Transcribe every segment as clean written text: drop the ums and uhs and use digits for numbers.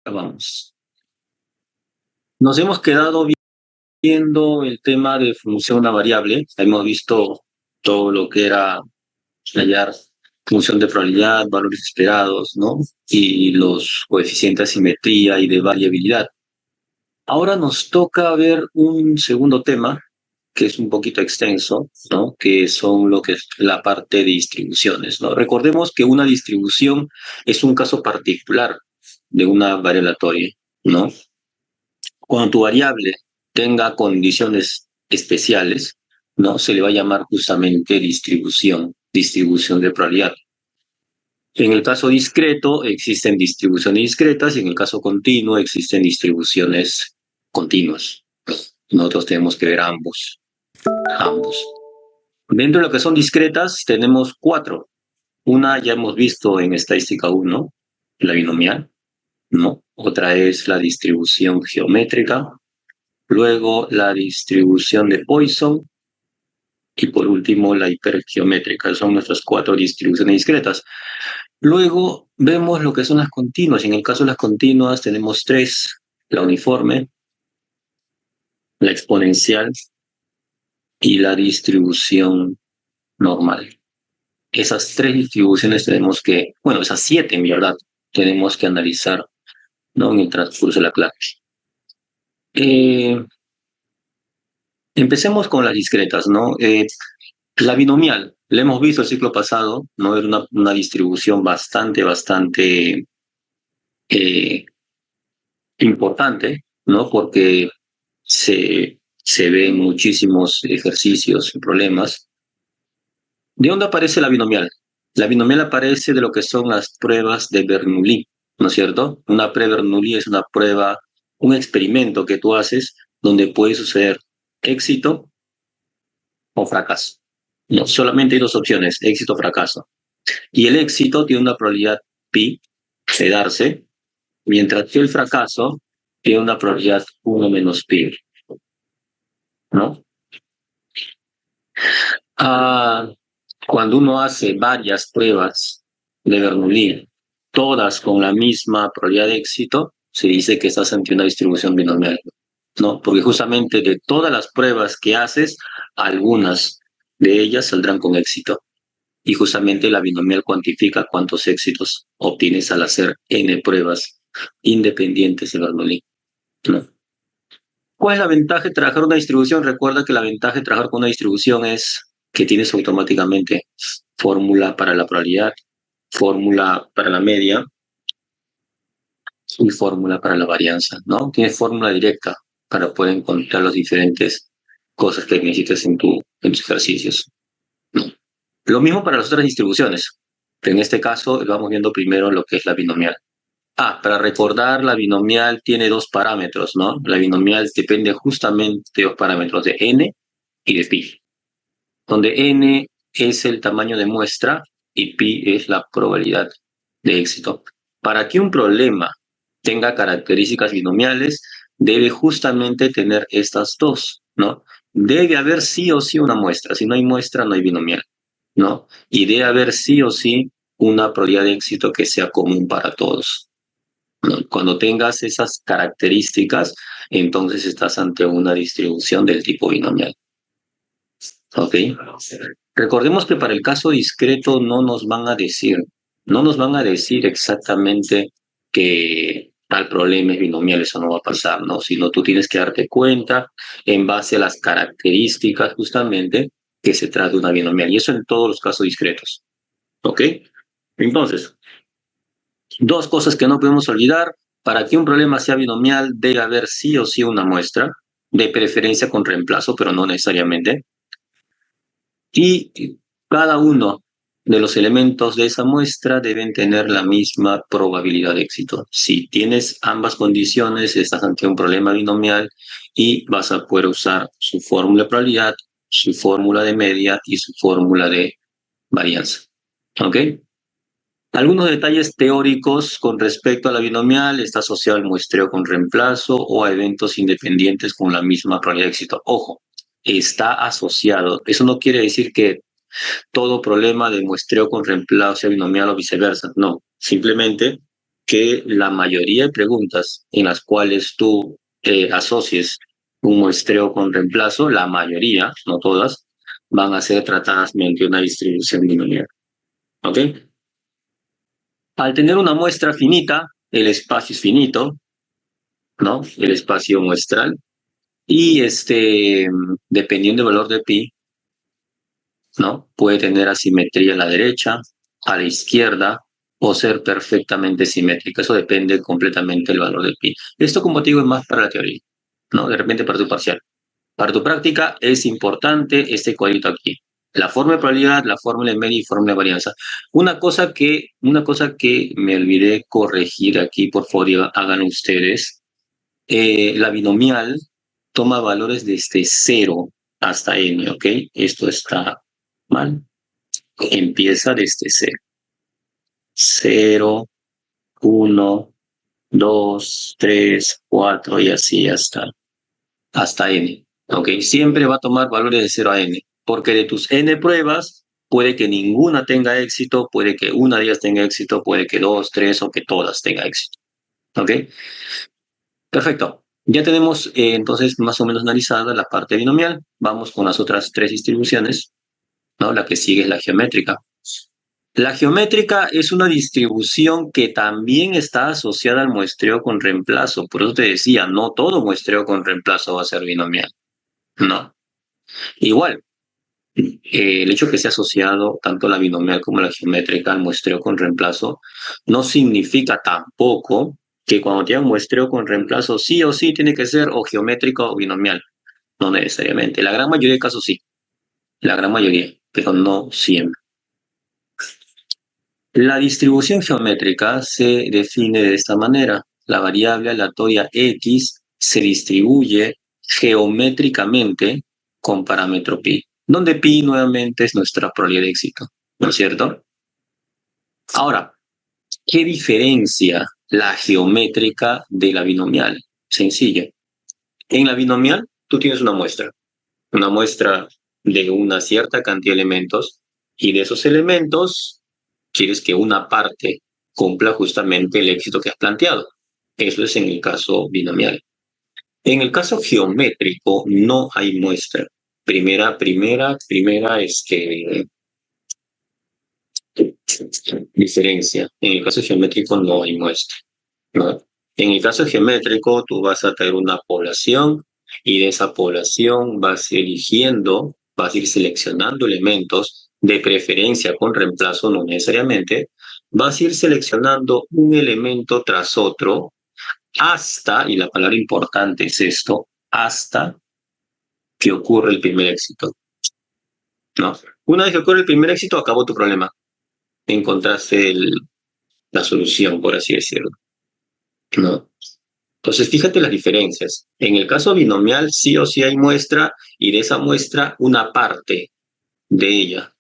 Vamos. Nos hemos quedado viendo el tema de función a una variable. Hemos visto todo lo que era hallar función de probabilidad, valores esperados, ¿no? Y los coeficientes de simetría y de variabilidad. Ahora nos toca ver un segundo tema que es un poquito extenso, ¿no? Que son lo que es la parte de distribuciones, ¿no? Recordemos que una distribución es un caso particular de una variable aleatoria, ¿no? Cuando tu variable tenga condiciones especiales, ¿no? Se le va a llamar justamente distribución de probabilidad. En el caso discreto existen distribuciones discretas y en el caso continuo existen distribuciones continuas. Nosotros tenemos que ver ambos. Dentro de lo que son discretas tenemos cuatro. Una ya hemos visto en estadística 1, la binomial, ¿no? Otra es la distribución geométrica, luego la distribución de Poisson y por último la hipergeométrica. Son nuestras cuatro distribuciones discretas. Luego vemos lo que son las continuas. En el caso de las continuas tenemos tres: la uniforme, la exponencial y la distribución normal. Esas tres distribuciones tenemos que, bueno, esas siete en verdad, tenemos que analizar, ¿no? En el transcurso de la clase. Empecemos con las discretas, ¿no? La binomial, la hemos visto el ciclo pasado, ¿no? Era una distribución bastante eh, importante, ¿no? Porque se ven muchísimos ejercicios y problemas. ¿De dónde aparece la binomial? La binomial aparece de lo que son las pruebas de Bernoulli, ¿no es cierto? Una prueba de Bernoulli es una prueba, un experimento que tú haces donde puede suceder éxito o fracaso. No, solamente hay dos opciones, éxito o fracaso. Y el éxito tiene una probabilidad pi de darse, mientras que el fracaso tiene una probabilidad 1 menos pi, ¿no? Ah, cuando uno hace varias pruebas de Bernoulli, todas con la misma probabilidad de éxito, se dice que estás ante una distribución binomial, ¿no? Porque justamente de todas las pruebas que haces, algunas de ellas saldrán con éxito. Y justamente la binomial cuantifica cuántos éxitos obtienes al hacer n pruebas independientes de Bernoulli, ¿no? ¿Cuál es la ventaja de trabajar una distribución? Recuerda que la ventaja de trabajar con una distribución es que tienes automáticamente fórmula para la probabilidad, fórmula para la media y fórmula para la varianza, ¿no? Tienes fórmula directa para poder encontrar las diferentes cosas que necesitas en tus ejercicios, ¿no? Lo mismo para las otras distribuciones. En este caso, vamos viendo primero lo que es la binomial. Para recordar, la binomial tiene dos parámetros, ¿no? La binomial depende justamente de dos parámetros, de n y de pi, donde n es el tamaño de muestra y pi es la probabilidad de éxito. Para que un problema tenga características binomiales, debe justamente tener estas dos, ¿no? Debe haber sí o sí una muestra. Si no hay muestra, no hay binomial, ¿no? Y debe haber sí o sí una probabilidad de éxito que sea común para todos, ¿no? Cuando tengas esas características, entonces estás ante una distribución del tipo binomial. ¿Ok? Recordemos que para el caso discreto no nos van a decir exactamente que tal problema es binomial, eso no va a pasar, ¿no? Sino tú tienes que darte cuenta en base a las características justamente que se trata de una binomial. Y eso en todos los casos discretos. ¿Ok? Entonces, dos cosas que no podemos olvidar. Para que un problema sea binomial debe haber sí o sí una muestra, de preferencia con reemplazo, pero no necesariamente. Y cada uno de los elementos de esa muestra deben tener la misma probabilidad de éxito. Si tienes ambas condiciones, estás ante un problema binomial y vas a poder usar su fórmula de probabilidad, su fórmula de media y su fórmula de varianza. ¿Ok? Algunos detalles teóricos con respecto a la binomial: está asociado al muestreo con reemplazo o a eventos independientes con la misma probabilidad de éxito. Ojo, está asociado. Eso no quiere decir que todo problema de muestreo con reemplazo sea binomial o viceversa. No, simplemente que la mayoría de preguntas en las cuales tú asocies un muestreo con reemplazo, la mayoría, no todas, van a ser tratadas mediante una distribución binomial. ¿Ok? Al tener una muestra finita, el espacio es finito, ¿no? El espacio muestral. Y dependiendo del valor de pi, ¿no? Puede tener asimetría a la derecha, a la izquierda, o ser perfectamente simétrica. Eso depende completamente del valor del pi. Esto, como te digo, es más para la teoría, ¿no? De repente para tu parcial. Para tu práctica es importante este cuadrito aquí. La fórmula de probabilidad, la fórmula de media y fórmula de varianza. Una cosa que me olvidé corregir aquí, por favor, hagan ustedes. La binomial toma valores desde 0 hasta n, ¿ok? Esto está mal. Empieza desde 0. 0, 1, 2, 3, 4 y así hasta n. ¿Ok? Siempre va a tomar valores de 0 a n, porque de tus n pruebas, puede que ninguna tenga éxito, puede que una de ellas tenga éxito, puede que 2, 3 o que todas tengan éxito. ¿Ok? Perfecto. Ya tenemos entonces más o menos analizada la parte binomial. Vamos con las otras 3 distribuciones, ¿no? La que sigue es la geométrica. La geométrica es una distribución que también está asociada al muestreo con reemplazo. Por eso te decía, no todo muestreo con reemplazo va a ser binomial. No. Igual, el hecho que sea asociado tanto la binomial como la geométrica al muestreo con reemplazo no significa tampoco que cuando tenga un muestreo con reemplazo sí o sí tiene que ser o geométrico o binomial. No necesariamente. La gran mayoría de casos sí. La gran mayoría, pero no siempre. La distribución geométrica se define de esta manera. La variable aleatoria x se distribuye geométricamente con parámetro pi, donde pi nuevamente es nuestra probabilidad de éxito, ¿no es cierto? Ahora, ¿qué diferencia la geométrica de la binomial? Sencilla. En la binomial, tú tienes una muestra de una cierta cantidad de elementos, y de esos elementos quieres que una parte cumpla justamente el éxito que has planteado. Eso es en el caso binomial. En el caso geométrico no hay muestra. Primera, diferencia. En el caso geométrico no hay muestra, ¿no? En el caso geométrico tú vas a tener una población, y de esa población vas eligiendo, vas a ir seleccionando elementos, de preferencia con reemplazo, no necesariamente, vas a ir seleccionando un elemento tras otro hasta, y la palabra importante es esto, hasta que ocurre el primer éxito, ¿no? Una vez que ocurre el primer éxito, acabó tu problema. Encontraste la solución, por así decirlo, ¿no? Entonces, fíjate las diferencias. En el caso binomial, sí o sí hay muestra, y de esa muestra, una parte de ella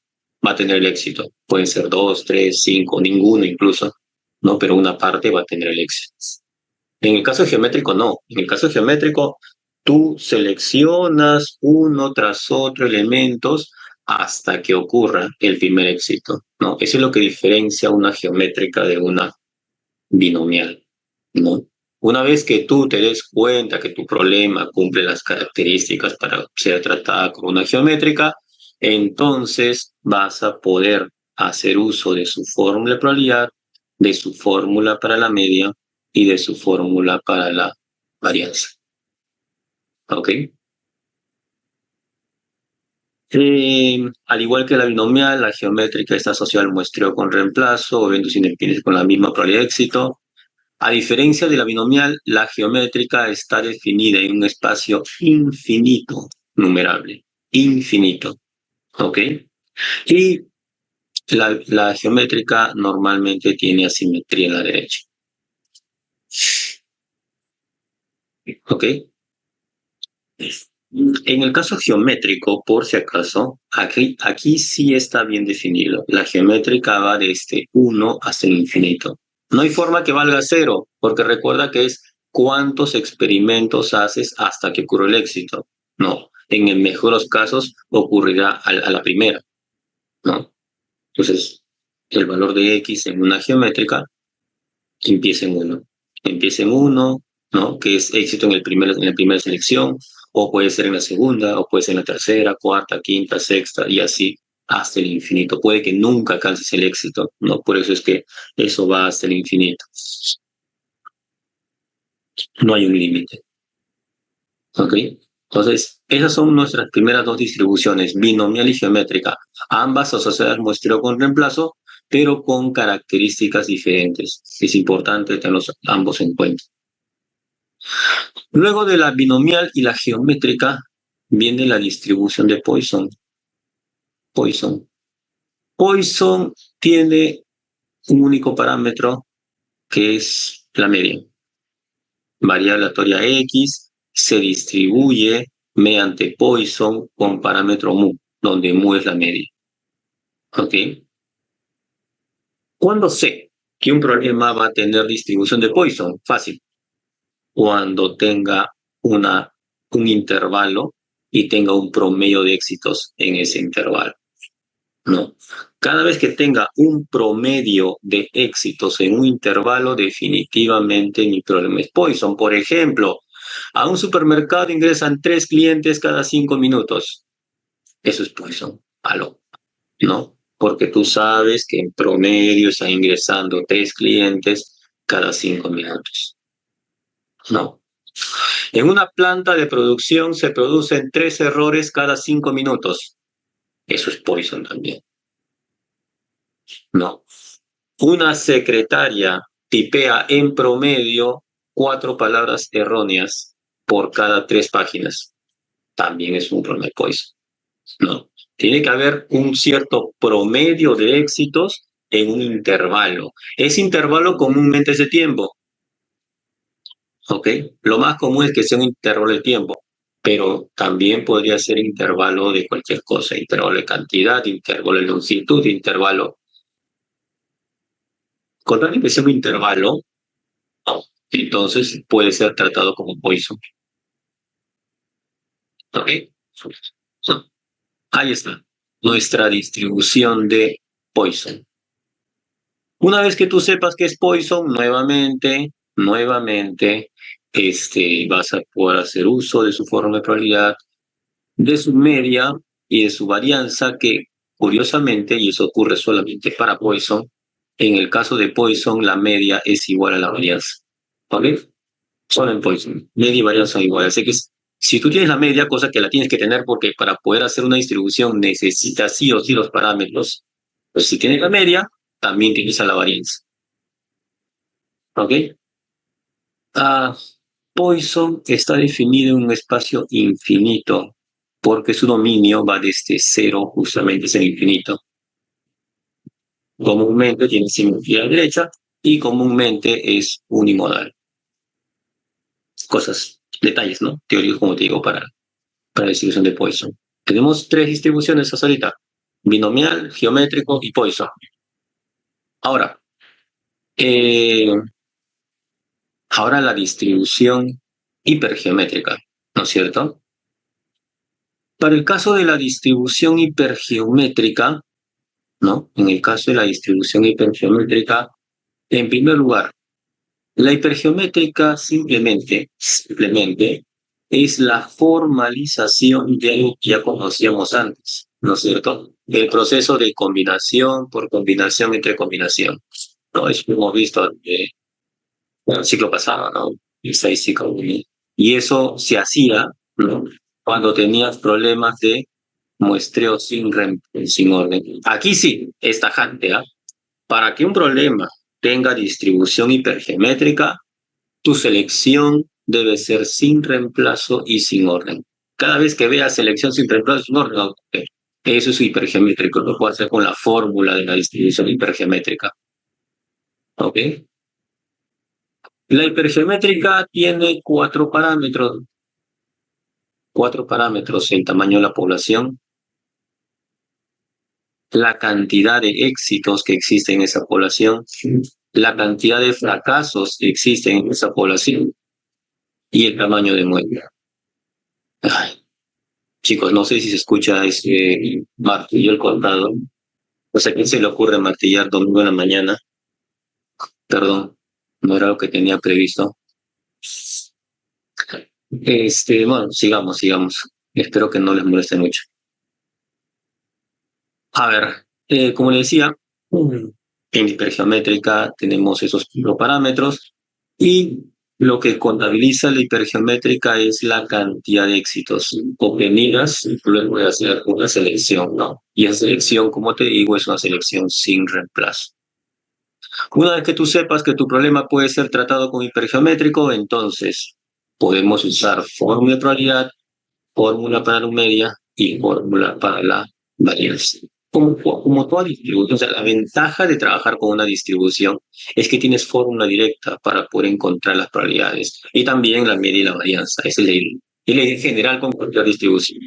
va a tener el éxito. Pueden ser 2, 3, 5, ninguno incluso, ¿no? Pero una parte va a tener el éxito. En el caso geométrico, no. En el caso geométrico, tú seleccionas uno tras otro elementos hasta que ocurra el primer éxito, ¿no? Eso es lo que diferencia una geométrica de una binomial, ¿no? Una vez que tú te des cuenta que tu problema cumple las características para ser tratada como una geométrica, entonces vas a poder hacer uso de su fórmula de probabilidad, de su fórmula para la media y de su fórmula para la varianza. ¿Ok? Al igual que la binomial, la geométrica está asociada al muestreo con reemplazo o eventos independientes con la misma probabilidad de éxito. A diferencia de la binomial, la geométrica está definida en un espacio infinito, numerable, infinito, ¿ok? Y la geométrica normalmente tiene asimetría en la derecha, ¿ok? En el caso geométrico, por si acaso, aquí sí está bien definido. La geométrica va desde 1 hasta el infinito. No hay forma que valga 0, porque recuerda que es cuántos experimentos haces hasta que ocurre el éxito. No, en el mejor de los casos ocurrirá a la primera, ¿no? Entonces, el valor de x en una geométrica empieza en uno. Empieza en uno, ¿no? Que es éxito en en la primera selección, o puede ser en la segunda, o puede ser en la tercera, cuarta, quinta, sexta, y así hasta el infinito. Puede que nunca alcances el éxito, ¿no? Por eso es que eso va hasta el infinito. No hay un límite, ¿ok? Entonces, esas son nuestras primeras dos distribuciones, binomial y geométrica, ambas asociadas al muestreo con reemplazo, pero con características diferentes. Es importante tenerlos ambos en cuenta. Luego de la binomial y la geométrica viene la distribución de Poisson. Poisson. Poisson tiene un único parámetro que es la media. Variable aleatoria X se distribuye mediante Poisson con parámetro mu, donde mu es la media. ¿Ok? ¿Cuándo sé que un problema va a tener distribución de Poisson? Fácil. Cuando tenga un intervalo y tenga un promedio de éxitos en ese intervalo. No. Cada vez que tenga un promedio de éxitos en un intervalo, definitivamente mi problema es Poisson. Por ejemplo, a un supermercado ingresan 3 clientes cada 5 minutos. Eso es Poisson. Aló, ¿no? Porque tú sabes que en promedio están ingresando 3 clientes cada 5 minutos. No. En una planta de producción se producen 3 errores cada 5 minutos. Eso es Poisson también. No. Una secretaria tipea en promedio 4 palabras erróneas por cada 3 páginas. También es un problema de Poisson. No. Tiene que haber un cierto promedio de éxitos en un intervalo. Ese intervalo comúnmente es de tiempo. ¿Ok? Lo más común es que sea un intervalo de tiempo, pero también podría ser intervalo de cualquier cosa, intervalo de cantidad, intervalo de longitud, intervalo. Con tal que sea un intervalo, no. Entonces puede ser tratado como Poisson. ¿Ok? No. Ahí está, nuestra distribución de Poisson. Una vez que tú sepas que es Poisson, nuevamente, vas a poder hacer uso de su fórmula de probabilidad, de su media y de su varianza, que curiosamente, y eso ocurre solamente para Poisson, en el caso de Poisson la media es igual a la varianza. ¿Vale? Solo en Poisson. Media y varianza son iguales. Así que si tú tienes la media, cosa que la tienes que tener porque para poder hacer una distribución necesitas sí o sí los parámetros, pues si tienes la media, también tienes a la varianza. ¿Ok? Ah, Poisson está definido en un espacio infinito porque su dominio va desde cero, justamente es el infinito. Comúnmente tiene simetría a la derecha y comúnmente es unimodal. Cosas, detalles, ¿no? Teóricos, como te digo, para la distribución de Poisson. Tenemos 3 distribuciones hasta ahorita: binomial, geométrico y Poisson. Ahora, eh, ahora la distribución hipergeométrica, ¿no es cierto? Para el caso de la distribución hipergeométrica, ¿no? En el caso de la distribución hipergeométrica, en primer lugar, la hipergeométrica simplemente es la formalización de algo que ya conocíamos antes, ¿no es cierto? El proceso de combinación por combinación entre combinación, ¿no? Eso lo hemos visto en el ciclo pasado, ¿no? Estadística. Y eso se hacía, ¿no? Cuando tenías problemas de muestreo sin orden. Aquí sí, es tajante, ¿ah? Para que un problema tenga distribución hipergeométrica, tu selección debe ser sin reemplazo y sin orden. Cada vez que veas selección sin reemplazo y sin orden, okay, eso es hipergeométrico. Lo puedo hacer con la fórmula de la distribución hipergeométrica. ¿Ok? La hipergeométrica tiene 4 parámetros. 4 parámetros: el tamaño de la población, la cantidad de éxitos que existen en esa población, la cantidad de fracasos que existen en esa población y el tamaño de muestra. Ay, chicos, no sé si se escucha ese martillo el cortado. O sea, ¿a quién se le ocurre martillar domingo en la mañana? Perdón. no era lo que tenía previsto. Bueno, sigamos. Espero que no les moleste mucho. A ver, como le decía, en hipergeométrica tenemos esos parámetros y lo que contabiliza la hipergeométrica es la cantidad de éxitos obtenidas luego de hacer una selección, ¿no? Y esa selección, como te digo, es una selección sin reemplazo. Una vez que tú sepas que tu problema puede ser tratado con hipergeométrico, entonces podemos usar fórmula de probabilidad, fórmula para la media y fórmula para la varianza. Como toda distribución, o sea, la ventaja de trabajar con una distribución es que tienes fórmula directa para poder encontrar las probabilidades y también la media y la varianza. Es el ley general con cualquier distribución.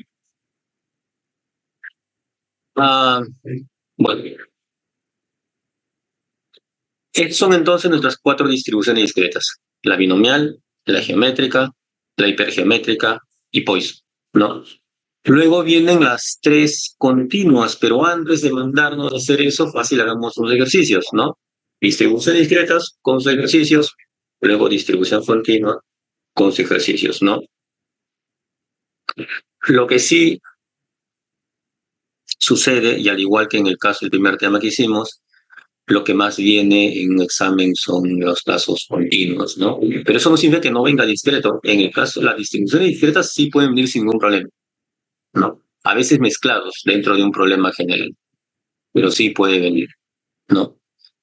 Ah, bueno, estas son entonces nuestras cuatro distribuciones discretas: la binomial, la geométrica, la hipergeométrica y Poisson, ¿no? Luego vienen las tres continuas, pero antes de mandarnos a hacer eso, fácil, hagamos unos ejercicios, ¿no? Distribuciones discretas con sus ejercicios, luego distribución continua con sus ejercicios, ¿no? Lo que sí sucede, y al igual que en el caso del primer tema que hicimos, lo que más viene en un examen son los casos continuos, ¿no? Pero eso no significa que no venga discreto. En el caso de las distribuciones discretas sí pueden venir sin ningún problema, ¿no? A veces mezclados dentro de un problema general, pero sí puede venir, ¿no?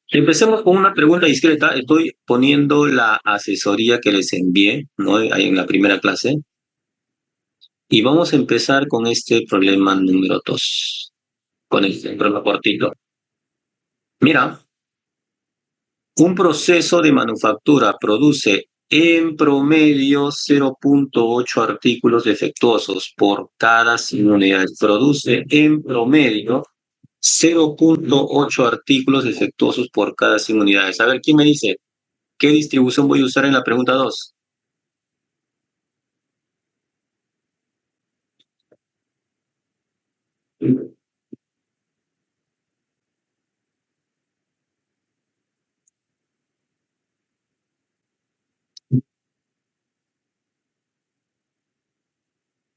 Empecemos con una pregunta discreta. Estoy poniendo la asesoría que les envié, ¿no? Ahí en la primera clase. Y vamos a empezar con este problema número 2, con este problema cortito. Mira, un proceso de manufactura produce en promedio 0,8 artículos defectuosos por cada 100 unidades. Produce en promedio 0,8 artículos defectuosos por cada 100 unidades. A ver, ¿quién me dice qué distribución voy a usar en la pregunta 2?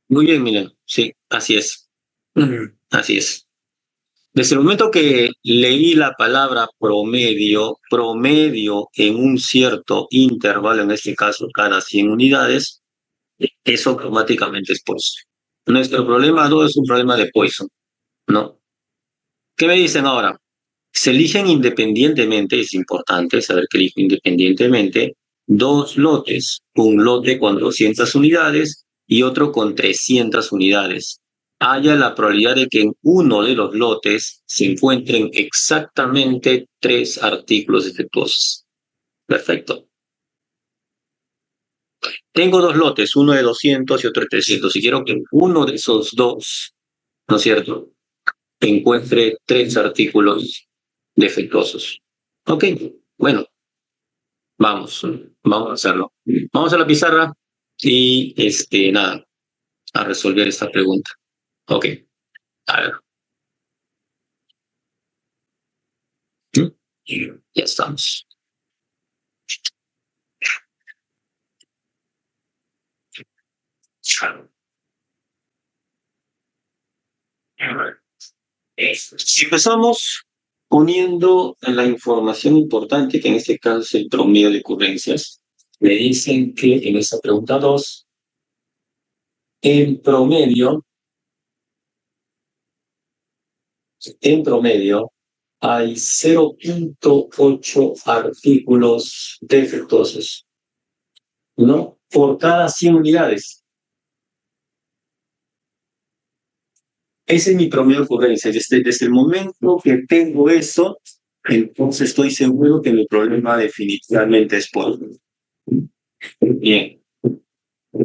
Muy bien, miren. Sí, así es. Así es. Desde el momento que leí la palabra promedio, promedio en un cierto intervalo, en este caso cada 100 unidades, eso automáticamente es Poisson. Nuestro problema no es un problema de Poisson, ¿no? ¿Qué me dicen ahora? Se eligen independientemente, es importante saber que elijo independientemente, dos lotes, un lote con 200 unidades y otro con 300 unidades. Haya la probabilidad de que en uno de los lotes se encuentren exactamente tres artículos defectuosos. Perfecto. Tengo dos lotes, uno de 200 y otro de 300. Si quiero que uno de esos dos, ¿no es cierto?, encuentre tres artículos defectuosos. Ok, bueno, vamos a hacerlo. Vamos a la pizarra y nada, a resolver esta pregunta. Ok, a ver. Ya estamos. Si empezamos poniendo la información importante, que en este caso es el promedio de ocurrencias, me dicen que en esta pregunta 2, en promedio, hay 0,8 artículos defectuosos, ¿no? Por cada 100 unidades. Ese es mi promedio de ocurrencia. Desde el momento que tengo eso, entonces estoy seguro que mi problema definitivamente es por. Bien.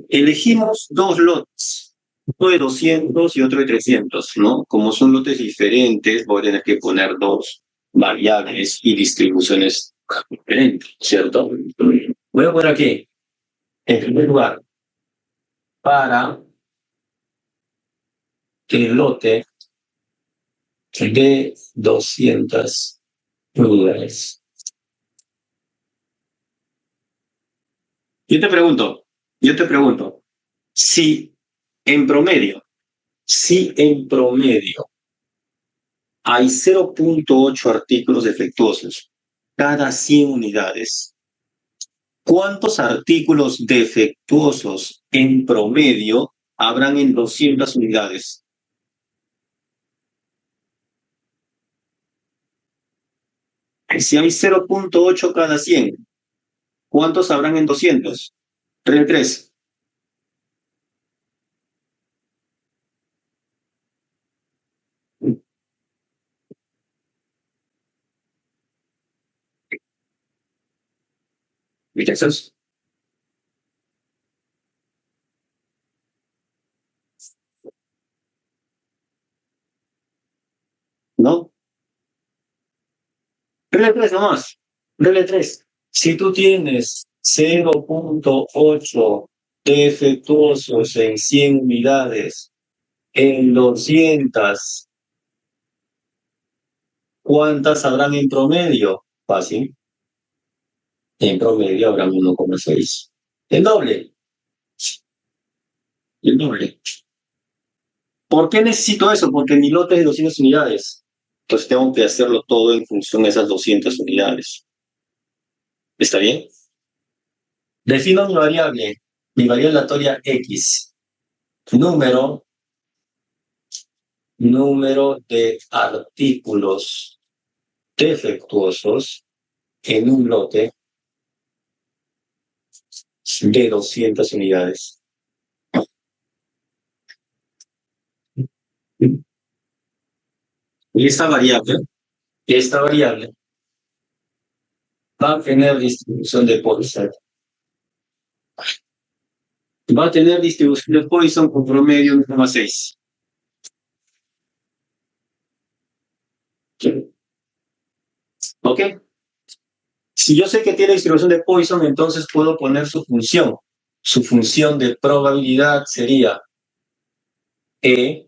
Elegimos dos lotes, uno de 200 y otro de 300, ¿no? Como son lotes diferentes, voy a tener que poner dos variables y distribuciones diferentes, ¿cierto? Voy a poner aquí, en primer lugar, para el lote de 200 unidades. yo te pregunto, si en promedio, si en promedio hay 0,8 artículos defectuosos cada 100 unidades, ¿cuántos artículos defectuosos en promedio habrán en 200 unidades? Si hay 0,8 cada 100, ¿cuántos habrán en 200? 3. ¿Muchachos? ¿No? Regla 3 nomás. Regla 3. Si tú tienes 0,8 defectuosos en 100 unidades, en 200, ¿cuántas habrán en promedio? Fácil. En promedio habrán 1,6. El doble. El doble. ¿Por qué necesito eso? Porque mi lote es de 200 unidades. Entonces tengo que hacerlo todo en función de esas 200 unidades. ¿Está bien? Defino mi variable aleatoria X. Número de artículos defectuosos en un lote de 200 unidades. Y esta variable va a tener distribución de Poisson. Va a tener distribución de Poisson con promedio 1,6. ¿Ok? Si yo sé que tiene distribución de Poisson, entonces puedo poner su función. Su función de probabilidad sería E.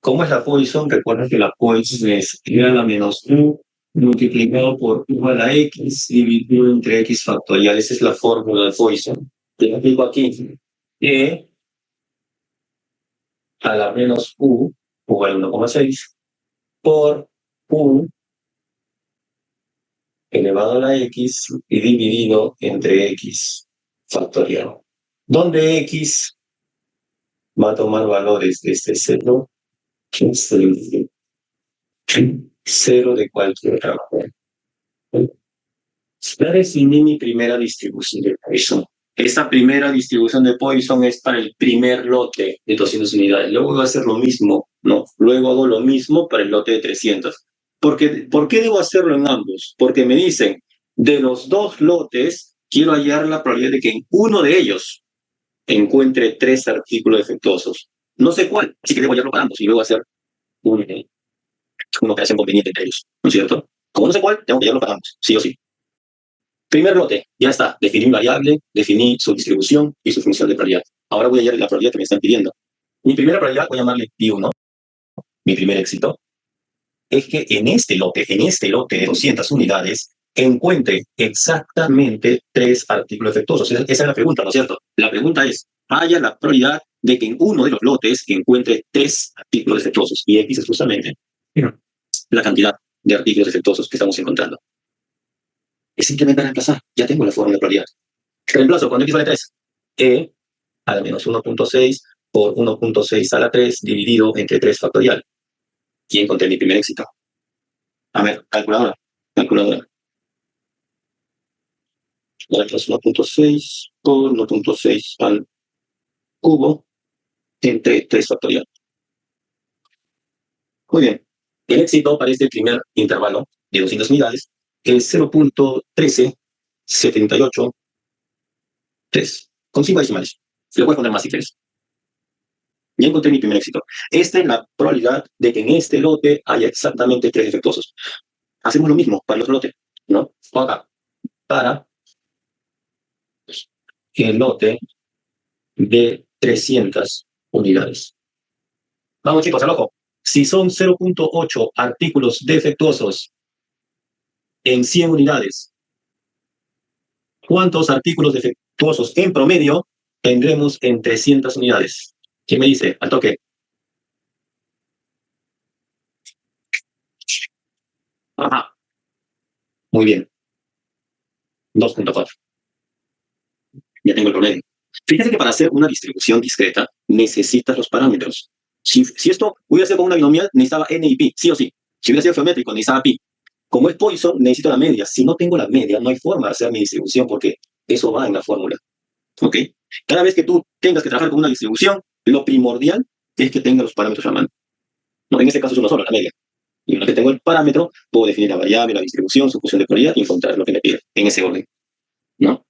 ¿Cómo es la Poisson? Recuerda que la Poisson es E a la menos U multiplicado por U a la X dividido entre X factorial. Esa es la fórmula de Poisson. Te lo aplico aquí. E a la menos U igual a 1,6 por U elevado a la X y dividido entre X factorial. Donde X va a tomar valores desde 0, 0 de cualquier trabajo. Ya definí mi primera distribución de Poisson. Esta primera distribución de Poisson es para el primer lote de 200 unidades. Luego voy a hacer lo mismo, ¿no? Luego hago lo mismo para el lote de 300. ¿Por qué debo hacerlo en ambos? Porque me dicen, de los dos lotes, quiero hallar la probabilidad de que en uno de ellos encuentre 3 artículos defectuosos. No sé cuál, así que debo hallarlo para ambos y luego hacer una operación conveniente entre ellos, ¿no es cierto? Como no sé cuál, tengo que hallarlo para ambos, sí o sí. Primer lote, ya está. Definí mi variable, definí su distribución y su función de probabilidad. Ahora voy a hallar la probabilidad que me están pidiendo. Mi primera probabilidad, voy a llamarle P1, mi primer éxito, es que en este lote de 200 unidades, encuentre exactamente 3 artículos defectuosos. Esa es la pregunta, ¿no es cierto? La pregunta es, haya la probabilidad de que en uno de los lotes encuentre 3 artículos defectuosos. Y X es justamente la cantidad de artículos defectuosos que estamos encontrando. Es simplemente reemplazar. Ya tengo la fórmula de probabilidad. Reemplazo cuando X vale 3. E a la menos 1,6 por 1,6 a la 3 dividido entre 3 factorial. Y encontré mi primer éxito. A ver, calculadora. 1,6 por 1,6 al cubo entre 3 factorial. Muy bien. El éxito para este primer intervalo de 200 unidades es 0,13783 con 5 decimales. Lo puedes poner más si quieres. Ya encontré mi primer éxito. Esta es la probabilidad de que en este lote haya exactamente 3 defectuosos. Hacemos lo mismo para el otro lote, ¿no? Acá, para el lote de 300 unidades. Vamos chicos, al ojo. Si son 0,8 artículos defectuosos en 100 unidades, ¿Cuántos artículos defectuosos en promedio tendremos en 300 unidades? ¿Quién me dice? Al toque. Ajá, muy bien. 2.4. Ya tengo el promedio. Fíjese que para hacer una distribución discreta necesitas los parámetros. Si esto hubiera sido con una binomial, necesitaba n y pi, sí o sí. Si hubiera sido geométrico, necesitaba pi. Como es Poisson, necesito la media. Si no tengo la media, no hay forma de hacer mi distribución porque eso va en la fórmula. ¿Ok? Cada vez que tú tengas que trabajar con una distribución, lo primordial es que tenga los parámetros a mano. No, en este caso es uno solo, la media. Y una vez que tengo el parámetro, puedo definir la variable, la distribución, su función de probabilidad y encontrar lo que me pide en ese orden. ¿No?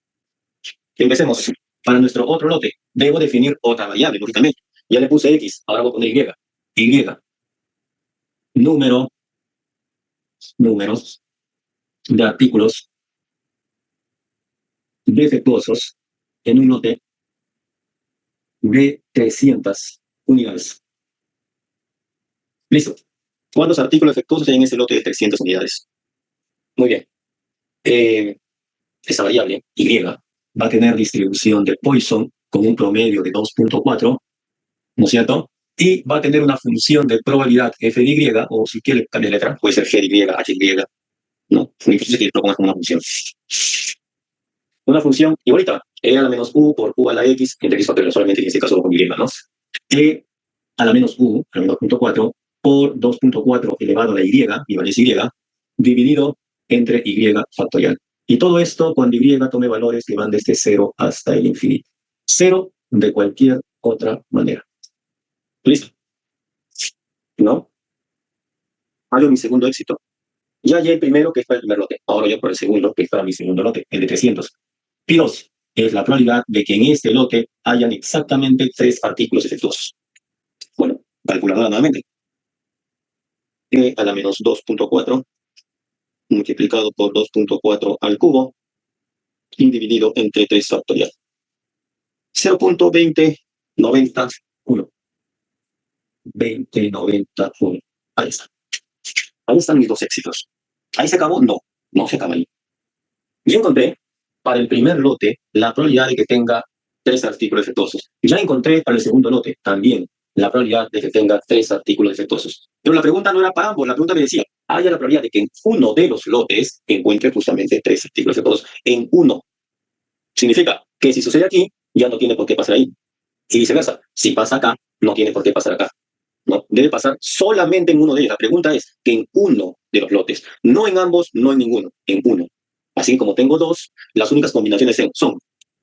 Empecemos. Para nuestro otro lote, debo definir otra variable, lógicamente. Ya le puse X, ahora voy a poner Y. Y, número, números de artículos defectuosos en un lote de 300 unidades. Listo. ¿Cuántos artículos defectuosos hay en ese lote de 300 unidades? Muy bien. Esa variable, Y, va a tener distribución de Poisson con un promedio de 2.4, ¿no es cierto? Y va a tener una función de probabilidad f de y, o si quiere cambiar letra, puede ser g de y, h de y, ¿no? Muy difícil que lo pongas como una función. Una función igualita, e a la menos u por u a la x, entre x factorial, solamente en este caso con y, ¿no? E a la menos u, a la menos 2.4, por 2.4 elevado a la y, mi variable es y, dividido entre y factorial. Y todo esto cuando y tome valores que van desde 0 hasta el infinito. 0 de cualquier otra manera. ¿Listo? ¿No? Hago mi segundo éxito. Ya hallé el primero, que es para el primer lote. Ahora yo por el segundo, que es para mi segundo lote, el de 300. Pi 2 es la probabilidad de que en este lote hayan exactamente 3 artículos defectuosos. Bueno, calculadora nuevamente. E a la menos 2.4 multiplicado por 2.4 al cubo y dividido entre 3 factorial. 0.2091. 2091. Ahí está. Ahí están mis dos éxitos. ¿Ahí se acabó? No, no se acaba ahí. Yo encontré para el primer lote la probabilidad de que tenga 3 artículos defectuosos. Ya encontré para el segundo lote también la probabilidad de que tenga 3 artículos defectuosos. Pero la pregunta no era para ambos, la pregunta me decía, haya la probabilidad de que en uno de los lotes encuentre justamente 3 artículos defectuosos. En uno. Significa que si sucede aquí, ya no tiene por qué pasar ahí. Y viceversa, si pasa acá, no tiene por qué pasar acá. No, debe pasar solamente en uno de ellos. La pregunta es que en uno de los lotes, no en ambos, no en ninguno, en uno. Así como tengo dos, las únicas combinaciones son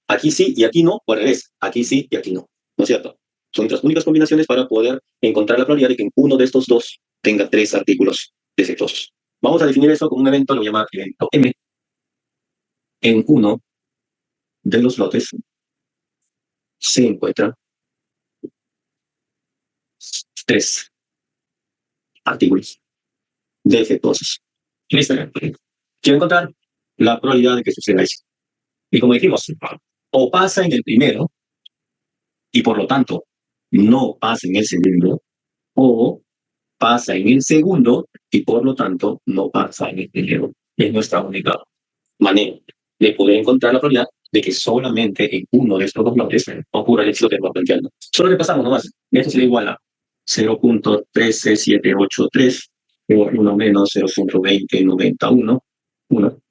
aquí sí y aquí no, o al revés, aquí sí y aquí no. ¿No es cierto? Son las únicas combinaciones para poder encontrar la probabilidad de que en uno de estos dos tenga 3 artículos defectuosos. Vamos a definir eso como un evento, lo llama evento M. En uno de los lotes se encuentran 3 artículos defectuosos. Listo. Quiero encontrar la probabilidad de que suceda eso. Y como dijimos, o pasa en el primero y por lo tanto no pasa en el segundo, o pasa en el segundo y por lo tanto no pasa en el primero. Es nuestra única manera de poder encontrar la probabilidad de que solamente en uno de estos dos lotes ocurra el éxito que estamos planteando. Solo repasamos nomás. Esto sería igual a 0.13783 por 1 menos 0.2091, 1,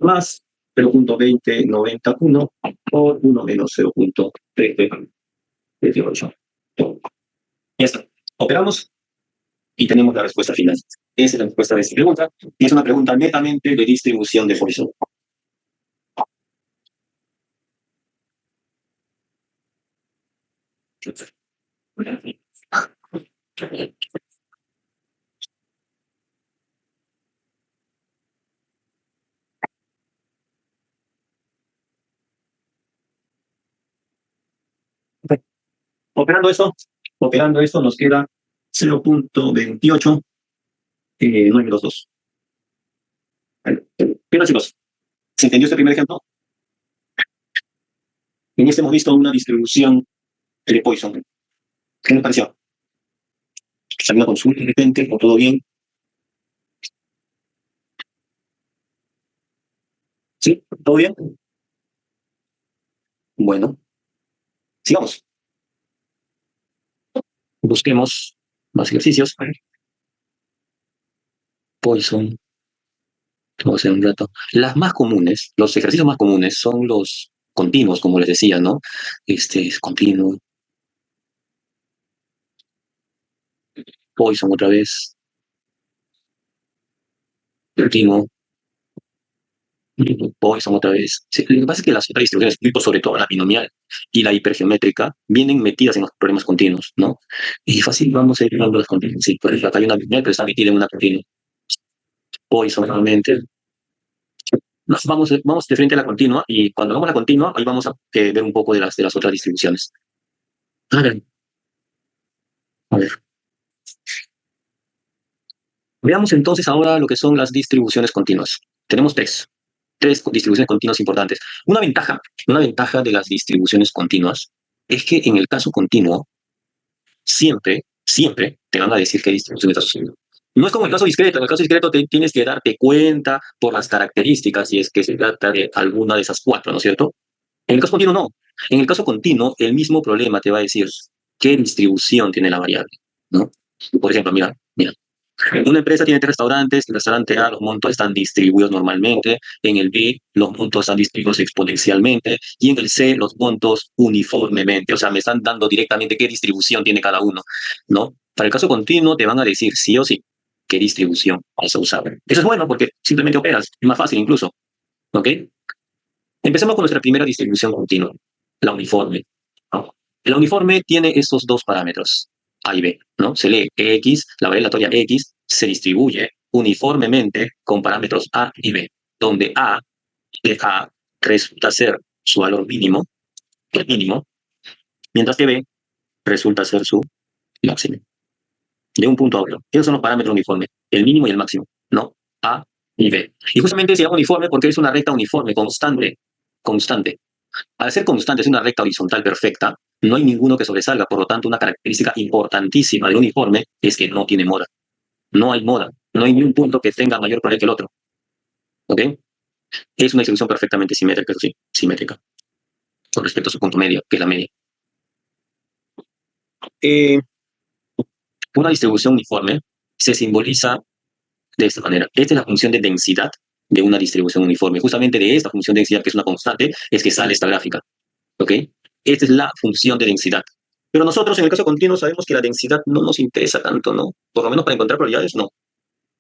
más 0.2091 por 1 menos 0.328. Ya está. Operamos y tenemos la respuesta final. Esa es la respuesta de esta pregunta. Y es una pregunta netamente de distribución de Poisson. Operando esto nos queda 0.28922. Bien, chicos, ¿se entendió este primer ejemplo? En este hemos visto una distribución de Poisson. ¿Qué les pareció? ¿Alguna consulta de repente? ¿O todo bien? ¿Sí? ¿Todo bien? Bueno, sigamos. Busquemos más ejercicios. Poison, vamos a hacer un rato. Las más comunes, los ejercicios más comunes son los continuos, como les decía, ¿no? Este es continuo, Poison otra vez, continuo, Poison otra vez. Sí, lo que pasa es que las otras distribuciones, tipo sobre todo la binomial y la hipergeométrica, vienen metidas en los problemas continuos, ¿no? Y fácil, vamos a ir viendo las continuas. Sí, por ejemplo, acá hay una binomial, pero está metida en una continua. Poison normalmente. Vamos de frente a la continua y cuando hagamos la continua, ahí vamos a ver un poco de las otras distribuciones. A ver, a ver. Veamos entonces ahora lo que son las distribuciones continuas. Tenemos tres distribuciones continuas importantes. Una ventaja de las distribuciones continuas es que en el caso continuo, siempre te van a decir qué distribución estás usando. No es como el caso discreto. En el caso discreto tienes que darte cuenta por las características si es que se trata de alguna de esas cuatro, ¿no es cierto? En el caso continuo no. En el caso continuo, el mismo problema te va a decir qué distribución tiene la variable, ¿no? Por ejemplo, mira. Una empresa tiene tres restaurantes, el restaurante A los montos están distribuidos normalmente, en el B los montos están distribuidos exponencialmente y en el C los montos uniformemente. O sea, me están dando directamente qué distribución tiene cada uno, ¿no? Para el caso continuo te van a decir sí o sí qué distribución vas a usar. Eso es bueno porque simplemente operas, es más fácil incluso, ¿ok? Empecemos con nuestra primera distribución continua, la uniforme, ¿no? La uniforme tiene estos dos parámetros, A y B, ¿no? Se lee X, la variable aleatoria X se distribuye uniformemente con parámetros A y B, donde A de A resulta ser su valor mínimo, el mínimo, mientras que B resulta ser su máximo, de un punto a otro. Esos son los parámetros uniformes, el mínimo y el máximo, ¿no? A y B. Y justamente se llama uniforme porque es una recta uniforme, constante. Al ser constante, es una recta horizontal perfecta, no hay ninguno que sobresalga. Por lo tanto, una característica importantísima del uniforme es que no tiene moda. No hay moda. No hay ni un punto que tenga mayor probabilidad que el otro. ¿Ok? Es una distribución perfectamente simétrica, eso sí, simétrica, con respecto a su punto medio, que es la media. Eh, una distribución uniforme se simboliza de esta manera. Esta es la función de densidad de una distribución uniforme. Justamente de esta función de densidad, que es una constante, es que sale esta gráfica. ¿Ok? Esta es la función de densidad. Pero nosotros en el caso continuo sabemos que la densidad no nos interesa tanto, ¿no? Por lo menos para encontrar probabilidades, no.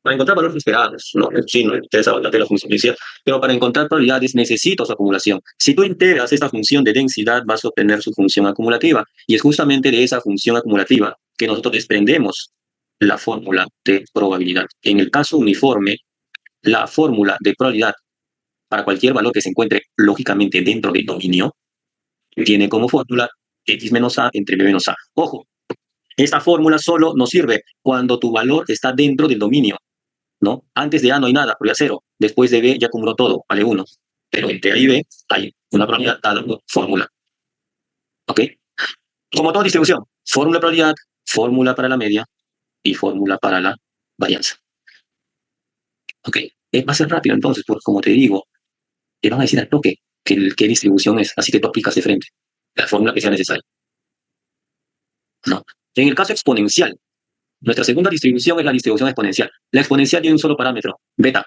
Para encontrar valores esperados, no. Sí, no interesa bastante la función de densidad, pero para encontrar probabilidades necesito su acumulación. Si tú integras esta función de densidad, vas a obtener su función acumulativa. Y es justamente de esa función acumulativa que nosotros desprendemos la fórmula de probabilidad. En el caso uniforme, la fórmula de probabilidad para cualquier valor que se encuentre lógicamente dentro del dominio tiene como fórmula x menos a entre b menos a. Ojo, esta fórmula solo nos sirve cuando tu valor está dentro del dominio, ¿no? Antes de a no hay nada, probabilidad cero. Después de b ya acumuló todo, vale 1. Pero entre a y b hay una probabilidad dada fórmula, ¿ok? Como toda distribución, fórmula de probabilidad, fórmula para la media y fórmula para la varianza, ¿ok? Va a ser rápido entonces, porque como te digo, te van a decir al toque qué distribución es, así que tú aplicas de frente la fórmula que sea necesaria, ¿no? En el caso exponencial, nuestra segunda distribución es la distribución exponencial. La exponencial tiene un solo parámetro, beta,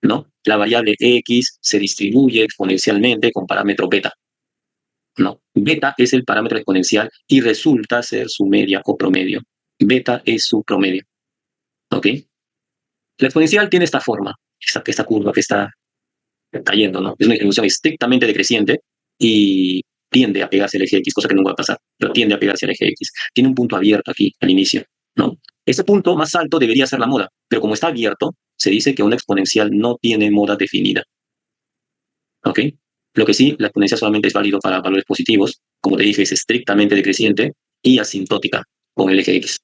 ¿no? La variable x se distribuye exponencialmente con parámetro beta, ¿no? Beta es el parámetro exponencial y resulta ser su media o promedio. Beta es su promedio, ¿ok? La exponencial tiene esta forma, esta curva que está cayendo, ¿no? Es una distribución estrictamente decreciente y tiende a pegarse al eje X, cosa que nunca va a pasar, pero tiende a pegarse al eje X. Tiene un punto abierto aquí al inicio, ¿no? Este punto más alto debería ser la moda, pero como está abierto, se dice que una exponencial no tiene moda definida, ¿ok? Lo que sí, la exponencial solamente es válido para valores positivos, como te dije, es estrictamente decreciente y asintótica con el eje X.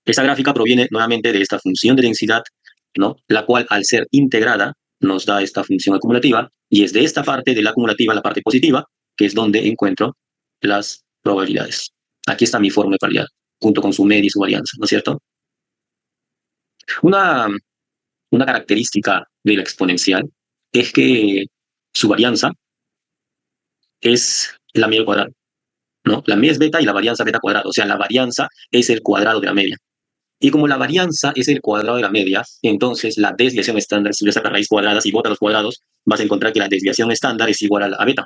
Esta gráfica proviene nuevamente de esta función de densidad, ¿no? La cual al ser integrada nos da esta función acumulativa y es de esta parte de la acumulativa, la parte positiva, que es donde encuentro las probabilidades. Aquí está mi fórmula de probabilidad, junto con su media y su varianza, ¿no es cierto? Una, una característica de la exponencial es que su varianza es la media al cuadrado, ¿no? La media es beta y la varianza beta cuadrado. O sea, la varianza es el cuadrado de la media. Y como la varianza es el cuadrado de la media, entonces la desviación estándar, si le sacas raíz cuadrada y botas los cuadrados, vas a encontrar que la desviación estándar es igual a beta.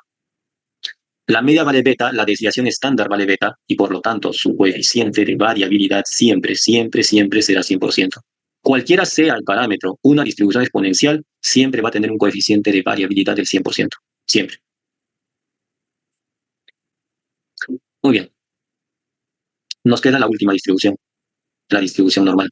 La media vale beta, la desviación estándar vale beta, y por lo tanto su coeficiente de variabilidad siempre, siempre, siempre será 100%. Cualquiera sea el parámetro, una distribución exponencial siempre va a tener un coeficiente de variabilidad del 100%. Siempre. Muy bien. Nos queda la última distribución, la distribución normal.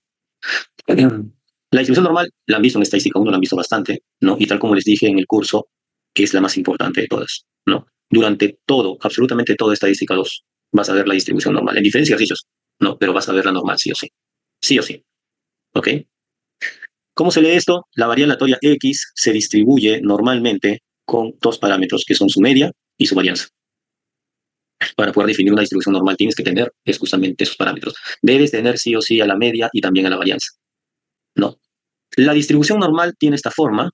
La distribución normal la han visto en estadística 1, la han visto bastante, ¿no? Y tal como les dije en el curso, que es la más importante de todas, ¿no? Durante todo, absolutamente toda estadística 2, vas a ver la distribución normal, en diferentes ejercicios, ¿no? Pero vas a ver la normal, sí o sí. Sí o sí, ¿ok? ¿Cómo se lee esto? La variable aleatoria X se distribuye normalmente con dos parámetros, que son su media y su varianza. Para poder definir una distribución normal tienes que tener justamente esos parámetros. Debes tener sí o sí a la media y también a la varianza, ¿no? La distribución normal tiene esta forma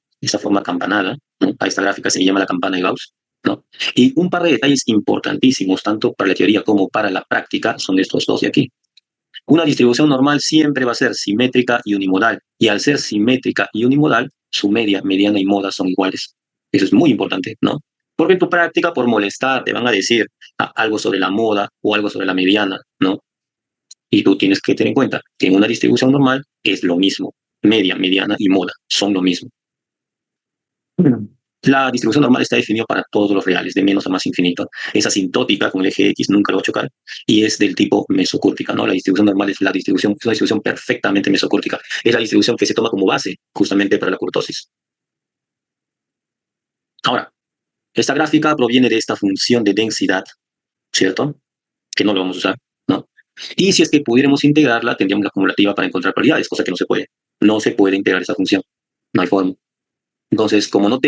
campanada, ¿no? A esta gráfica se le llama la campana de Gauss, ¿no? Y un par de detalles importantísimos, tanto para la teoría como para la práctica, son estos dos de aquí. Una distribución normal siempre va a ser simétrica y unimodal, y al ser simétrica y unimodal, su media, mediana y moda son iguales. Eso es muy importante, ¿no? Porque en tu práctica, por molestar, te van a decir algo sobre la moda o algo sobre la mediana, ¿no? Y tú tienes que tener en cuenta que en una distribución normal es lo mismo. Media, mediana y moda son lo mismo. La distribución normal está definida para todos los reales, de menos a más infinito. Es asintótica con el eje X, nunca lo va a chocar, y es del tipo mesocúrtica, ¿no? La distribución normal es una distribución perfectamente mesocúrtica. Es la distribución que se toma como base justamente para la kurtosis. Ahora, esta gráfica proviene de esta función de densidad, ¿cierto? Que no lo vamos a usar, ¿no? Y si es que pudiéramos integrarla, tendríamos la acumulativa para encontrar probabilidades, cosa que no se puede. No se puede integrar esa función. No hay forma. Entonces, como no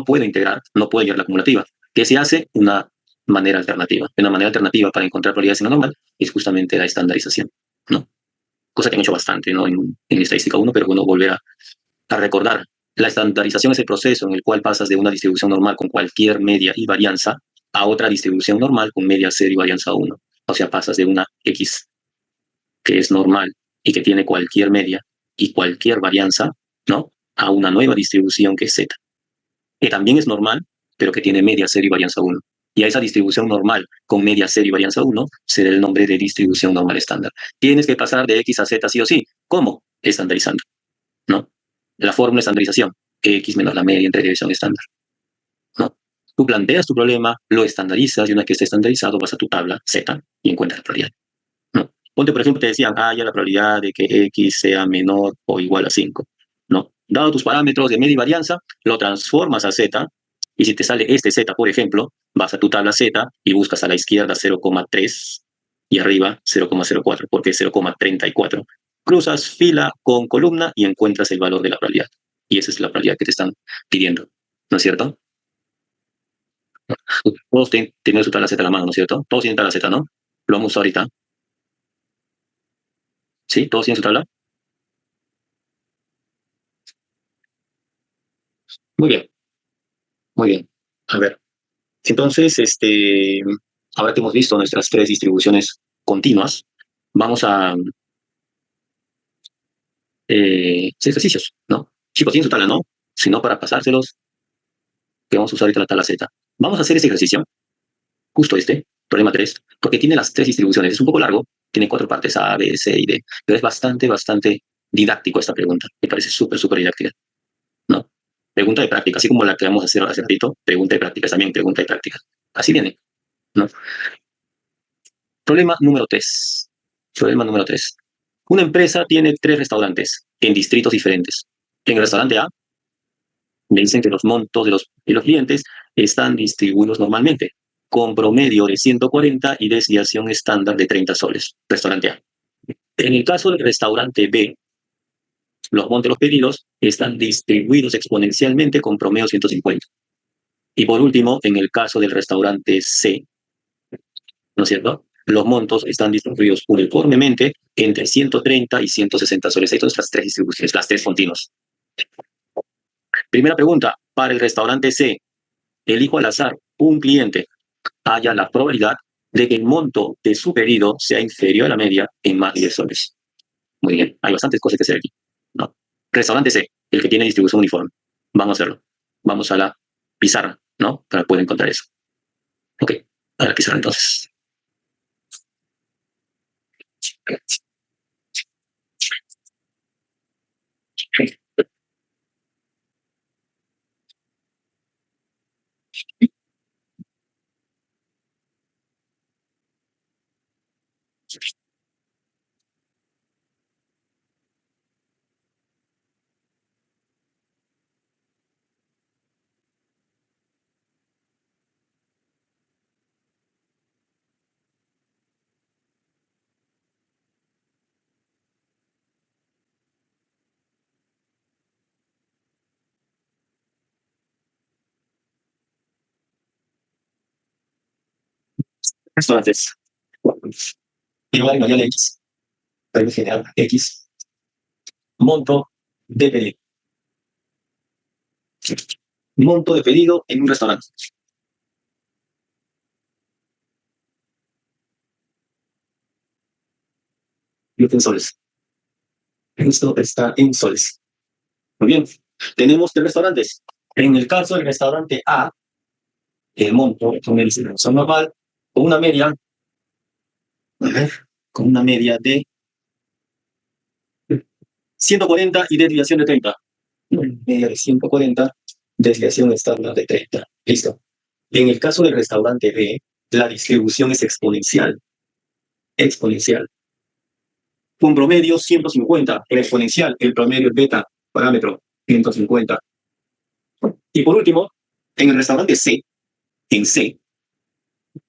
puedo integrar, no puedo hallar la acumulativa. ¿Qué se hace? Una manera alternativa. Una manera alternativa para encontrar probabilidades en la normal es justamente la estandarización, ¿no? Cosa que han hecho bastante, ¿no? En estadística 1, pero bueno, volver a recordar. La estandarización es el proceso en el cual pasas de una distribución normal con cualquier media y varianza a otra distribución normal con media 0 y varianza 1. O sea, pasas de una X que es normal y que tiene cualquier media y cualquier varianza, ¿no? A una nueva distribución que es Z, que también es normal, pero que tiene media, cero y varianza 1. Y a esa distribución normal con media, cero y varianza 1 se da el nombre de distribución normal estándar. Tienes que pasar de X a Z sí o sí. ¿Cómo? Estandarizando, ¿no? La fórmula de estandarización, X menos la media entre desviación estándar, ¿no? Tú planteas tu problema, lo estandarizas y una vez que esté estandarizado vas a tu tabla Z y encuentras la probabilidad, ¿no? Ponte, por ejemplo, te decían, ya la probabilidad de que X sea menor o igual a 5, ¿no? Dado tus parámetros de media y varianza, lo transformas a Z, y si te sale este Z, por ejemplo, vas a tu tabla Z y buscas a la izquierda 0,3 y arriba 0,04, porque es 0,34. Cruzas fila con columna y encuentras el valor de la probabilidad. Y esa es la probabilidad que te están pidiendo, ¿no es cierto? Todos tienen su tabla Z a la mano, ¿no es cierto? Todos tienen tabla Z, ¿no? Lo vamos a usar ahorita. ¿Sí? ¿Todos tienen su tabla? Muy bien, muy bien. A ver, entonces, ahora que hemos visto nuestras tres distribuciones continuas, vamos a hacer ejercicios, ¿no? Chicos, tienen su tabla, ¿no? Si no, para pasárselos, que vamos a usar ahorita la tabla Z. Vamos a hacer ese ejercicio, justo problema 3, porque tiene las tres distribuciones. Es un poco largo, tiene cuatro partes, A, B, C y D, pero es bastante, bastante didáctico esta pregunta. Me parece súper, súper didáctica, ¿no? Pregunta de práctica, así como la que vamos a hacer hace ratito, pregunta de práctica, también pregunta de práctica. Así viene, ¿no? Problema número 3. Problema número 3. Una empresa tiene tres restaurantes en distritos diferentes. En el restaurante A, me dicen que los montos de los clientes están distribuidos normalmente, con promedio de 140 y desviación estándar de 30 soles. Restaurante A. En el caso del restaurante B, los montos de los pedidos están distribuidos exponencialmente con promedio 150. Y por último, en el caso del restaurante C, ¿no es cierto? Los montos están distribuidos uniformemente entre 130 y 160 soles. Hay todas estas tres distribuciones, las tres continuas. Primera pregunta, para el restaurante C, elijo al azar un cliente, haya la probabilidad de que el monto de su pedido sea inferior a la media en más de 10 soles. Muy bien, hay bastantes cosas que hacer aquí, ¿no? Restaurante C, el que tiene distribución uniforme. Vamos a hacerlo. Vamos a la pizarra, ¿no? Para poder encontrar eso. Ok, a la pizarra entonces. Entonces, igual variable X, regla general X, monto de pedido. Monto de pedido en un restaurante. En soles. Esto está en soles. Muy bien. Tenemos tres restaurantes. En el caso del restaurante A, el monto con el distribución normal, con una media, a ver, con una media de 140 y desviación de 30. Media de 140, desviación estándar de 30. Listo. En el caso del restaurante B, la distribución es exponencial. Exponencial. Con promedio 150. El exponencial, el promedio es beta, parámetro 150. Y por último, en el restaurante C, en C,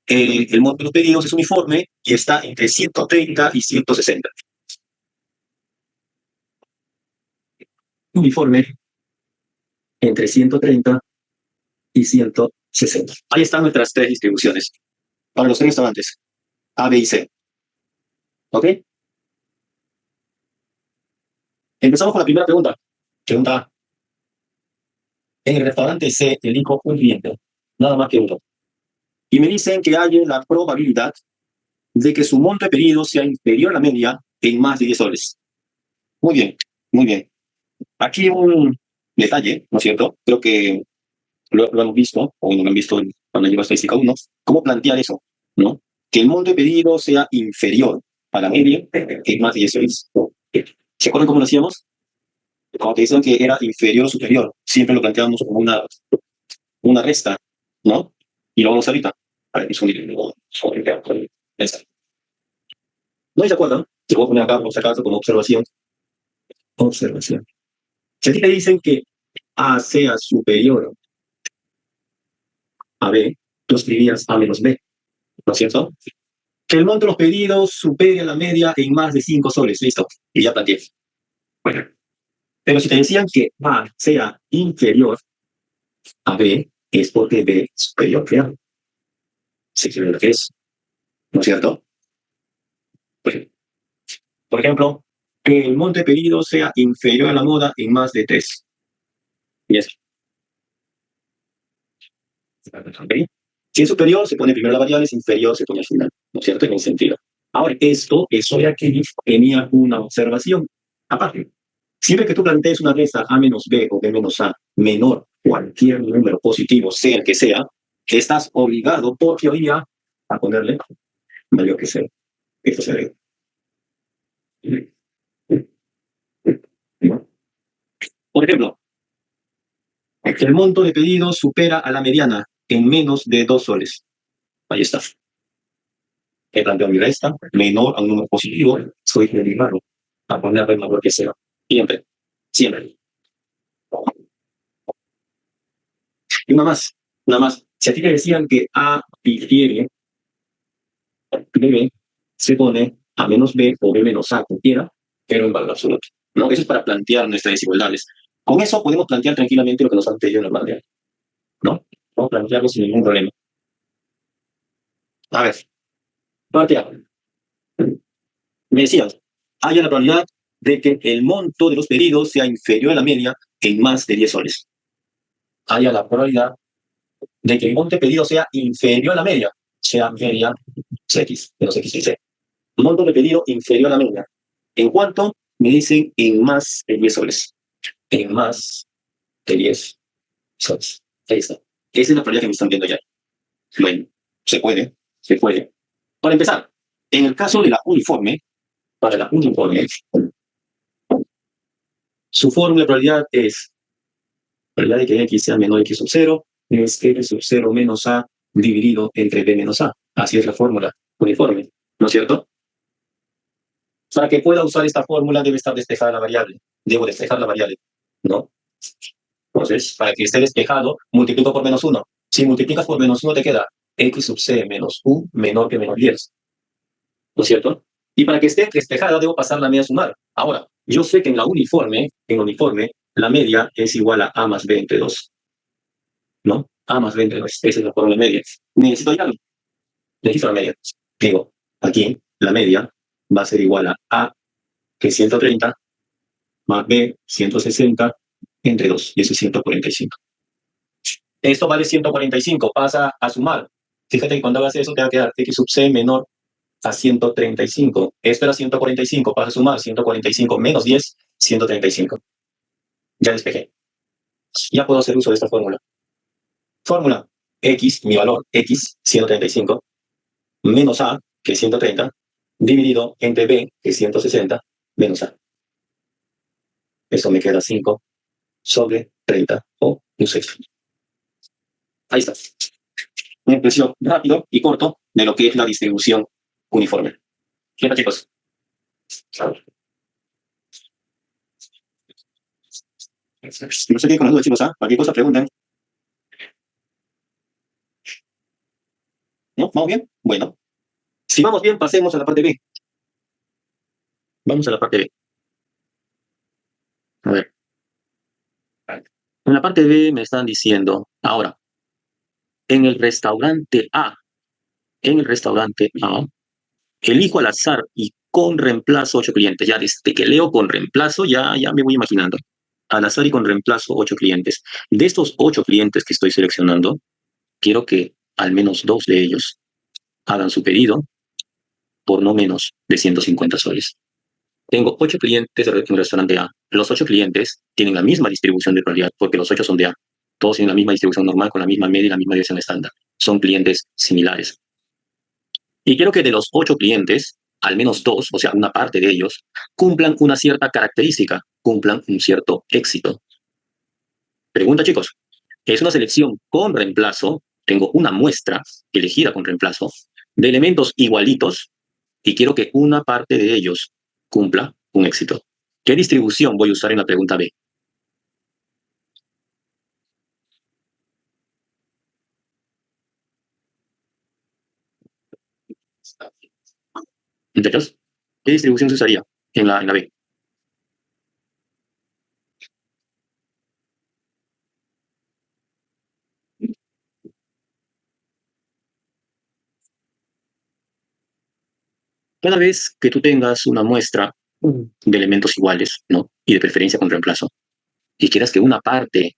el monto de los pedidos es uniforme y está entre 130 y 160. Uniforme entre 130 y 160. Ahí están nuestras tres distribuciones para los tres restaurantes, A, B y C. ¿Ok? Empezamos con la primera pregunta. Pregunta A. En el restaurante C elijo un cliente, nada más que uno. Y me dicen que hay la probabilidad de que su monto de pedido sea inferior a la media en más de 10 soles. Muy bien, muy bien. Aquí un detalle, ¿no es cierto? Creo que lo hemos visto, o no lo han visto cuando lleva estadística 1, cómo plantear eso, ¿no? Que el monto de pedido sea inferior a la media en más de 10 soles. ¿Se acuerdan cómo lo hacíamos? Cuando te dicen que era inferior o superior, siempre lo planteábamos como una resta, ¿no? Y lo vamos a ahorita. A ver, es un ¿no se acuerdan? Se puede poner acá, por si acaso, como observación. Observación. Si a ti te dicen que A sea superior a B, tú escribías A menos B, ¿no es cierto? Que el monto de los pedidos supere la media en más de 5 soles, listo, y ya planteé. Bueno, pero si te decían que A sea inferior a B, es porque B es superior que A. Se quiere lo que es, ¿no es cierto? Pues, por ejemplo, que el monto de pedidos sea inferior a la moda en más de 3. Y eso. ¿Okay? Si es superior, se pone primero la variable, si es inferior, se pone al final, ¿no es cierto? En un sentido. Ahora, eso de aquí tenía una observación. Aparte, siempre que tú plantees una resta A menos B o B menos A menor cualquier número positivo, sea el que sea, estás obligado por teoría a ponerle mayor que cero. Esto se ve. Por ejemplo, el monto de pedidos supera a la mediana en menos de 2 soles. Ahí está. He planteado mi resta menor a un número positivo, soy obligado a ponerle mayor que cero. Siempre. Siempre. Y una más. Una más. Si a ti te decían que A difiere de B, se pone A menos B o B menos A, cualquiera, pero en valor absoluto. ¿No? Eso es para plantear nuestras desigualdades. Con eso podemos plantear tranquilamente lo que nos han pedido normalmente. ¿No? Podemos plantearlo sin ningún problema. A ver, plantear. Me decías, hay la probabilidad de que el monto de los pedidos sea inferior a la media en más de 10 soles. haya la probabilidad de que el monto pedido sea inferior a la media, sea media X, menos X y C. Monto de pedido inferior a la media. ¿En cuánto? Me dicen en más de 10 soles. En más de 10 soles. Ahí está. Esa es la probabilidad que me están viendo ya. Bueno, se puede, se puede. Para empezar, en el caso de la uniforme, para la uniforme, su fórmula de probabilidad es probabilidad de que X sea menor a X sub 0, es X sub 0 menos A dividido entre B menos A. Así es la fórmula uniforme, ¿no es cierto? Para que pueda usar esta fórmula debe estar despejada la variable. Debo despejar la variable, ¿no? Entonces, para que esté despejado, multiplico por menos 1. Si multiplicas por menos 1 te queda X sub C menos U menor que menos 10. ¿No es cierto? Y para que esté despejada debo pasar la media a sumar. Ahora, yo sé que en la uniforme, la media es igual a más B entre 2, ¿no? A más B entre 2. Esa es la fórmula media. Necesito hallarlo. Necesito la media. Digo, aquí la media va a ser igual a que es 130 más B 160 entre 2. Y eso es 145. Esto vale 145. Pasa a sumar. Fíjate que cuando hagas eso te va a quedar X sub C menor a 135. Esto era 145, pasa a sumar 145 menos 10, 135. Ya despejé. Ya puedo hacer uso de esta fórmula. Fórmula X, mi valor X, 135, menos A, que es 130, dividido entre B, que es 160, menos A. Eso me queda 5 sobre 30 o un sexto. Ahí está. Una impresión rápido y corto de lo que es la distribución uniforme. Bien, chicos. No sé qué con las dudas, chicos, ¿ah? Cualquier cosa preguntan. ¿No? ¿Vamos bien? Bueno. Si vamos bien, pasemos a la parte B. Vamos a la parte B. A ver. En la parte B me están diciendo, ahora, en el restaurante A, elijo al azar y con reemplazo 8 clientes. Ya desde que leo con reemplazo, ya me voy imaginando. Al azar y con reemplazo 8 clientes. De estos 8 clientes que estoy seleccionando, quiero que al menos 2 de ellos hagan su pedido por no menos de 150 soles. Tengo 8 clientes en el restaurante A. Los 8 clientes tienen la misma distribución de probabilidad porque los 8 son de A. Todos tienen la misma distribución normal con la misma media y la misma dirección estándar. Son clientes similares. Y quiero que de los 8 clientes, al menos 2, o sea, una parte de ellos, cumplan una cierta característica, cumplan un cierto éxito. Pregunta, chicos. Es una selección con reemplazo. Tengo una muestra elegida con reemplazo de elementos igualitos y quiero que una parte de ellos cumpla un éxito. ¿Qué distribución voy a usar en la pregunta B? Muchachos, ¿qué distribución se usaría en la B? Cada vez que tú tengas una muestra de elementos iguales, ¿no? Y de preferencia con reemplazo, y quieras que una parte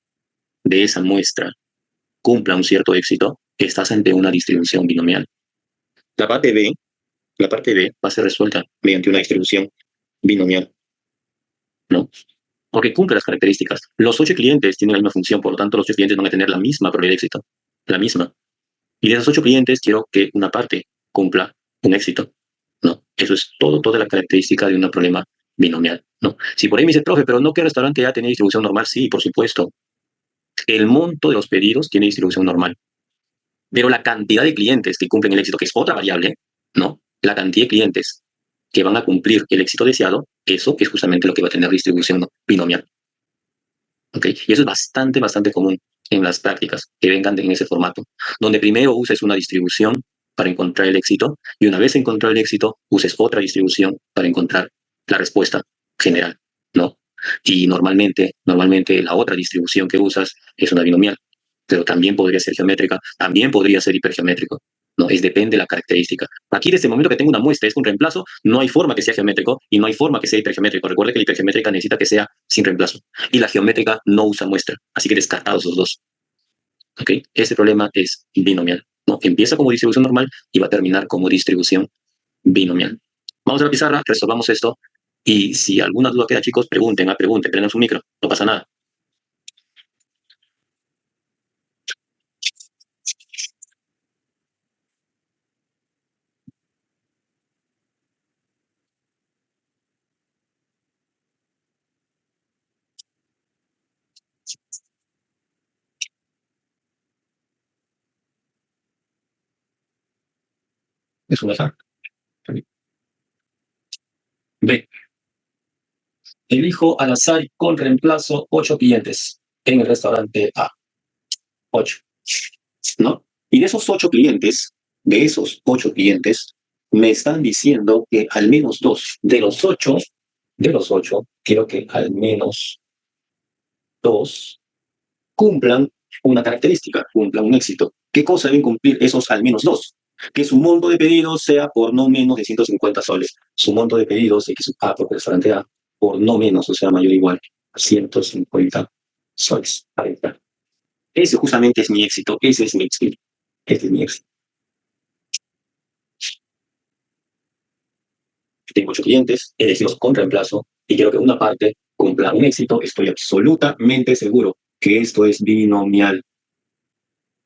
de esa muestra cumpla un cierto éxito, estás ante una distribución binomial. La parte B, la parte B va a ser resuelta mediante una distribución binomial, ¿no? Porque cumple las características. Los 8 clientes tienen la misma función, por lo tanto, los 8 clientes van a tener la misma probabilidad de éxito, la misma. Y de esos 8 clientes quiero que una parte cumpla un éxito, ¿no? Eso es toda la característica de un problema binomial, ¿no? Si por ahí me dice, profe, pero no que el restaurante ya tiene distribución normal, sí, por supuesto. El monto de los pedidos tiene distribución normal, pero la cantidad de clientes que cumplen el éxito, que es otra variable, ¿no? La cantidad de clientes que van a cumplir el éxito deseado, eso es justamente lo que va a tener distribución binomial. ¿Ok? Y eso es bastante común en las prácticas que vengan en ese formato, donde primero uses una distribución para encontrar el éxito y una vez encontrado el éxito, uses otra distribución para encontrar la respuesta general, ¿no? Y normalmente la otra distribución que usas es una binomial, pero también podría ser geométrica, también podría ser hipergeométrico, ¿no? Depende de la característica. Aquí, desde el momento que tengo una muestra, es un reemplazo, no hay forma que sea geométrico y no hay forma que sea hipergeométrico. Recuerda que la hipergeométrica necesita que sea sin reemplazo y la geométrica no usa muestra, así que descartados los dos. ¿Ok? Este problema es binomial, ¿no? Empieza como distribución normal y va a terminar como distribución binomial. Vamos a la pizarra, resolvamos esto. Y si alguna duda queda, chicos, pregunten, prendan su micro, no pasa nada. Es un azar. B. Elijo al azar con reemplazo 8 clientes en el restaurante A. 8. ¿No? Y de esos 8 clientes, me están diciendo que al menos 2 de los 8, quiero que al menos 2 cumplan una característica, cumplan un éxito. ¿Qué cosa deben cumplir esos al menos 2? Que su monto de pedidos sea por no menos de 150 soles. Su monto de pedidos X A por restaurante A por no menos, o sea, mayor o igual a 150 soles. Ahí está. Ese justamente es mi éxito, ese es mi éxito. Este es mi éxito. Tengo 8 clientes, elegidos con reemplazo, y quiero que una parte cumpla un éxito. Estoy absolutamente seguro que esto es binomial.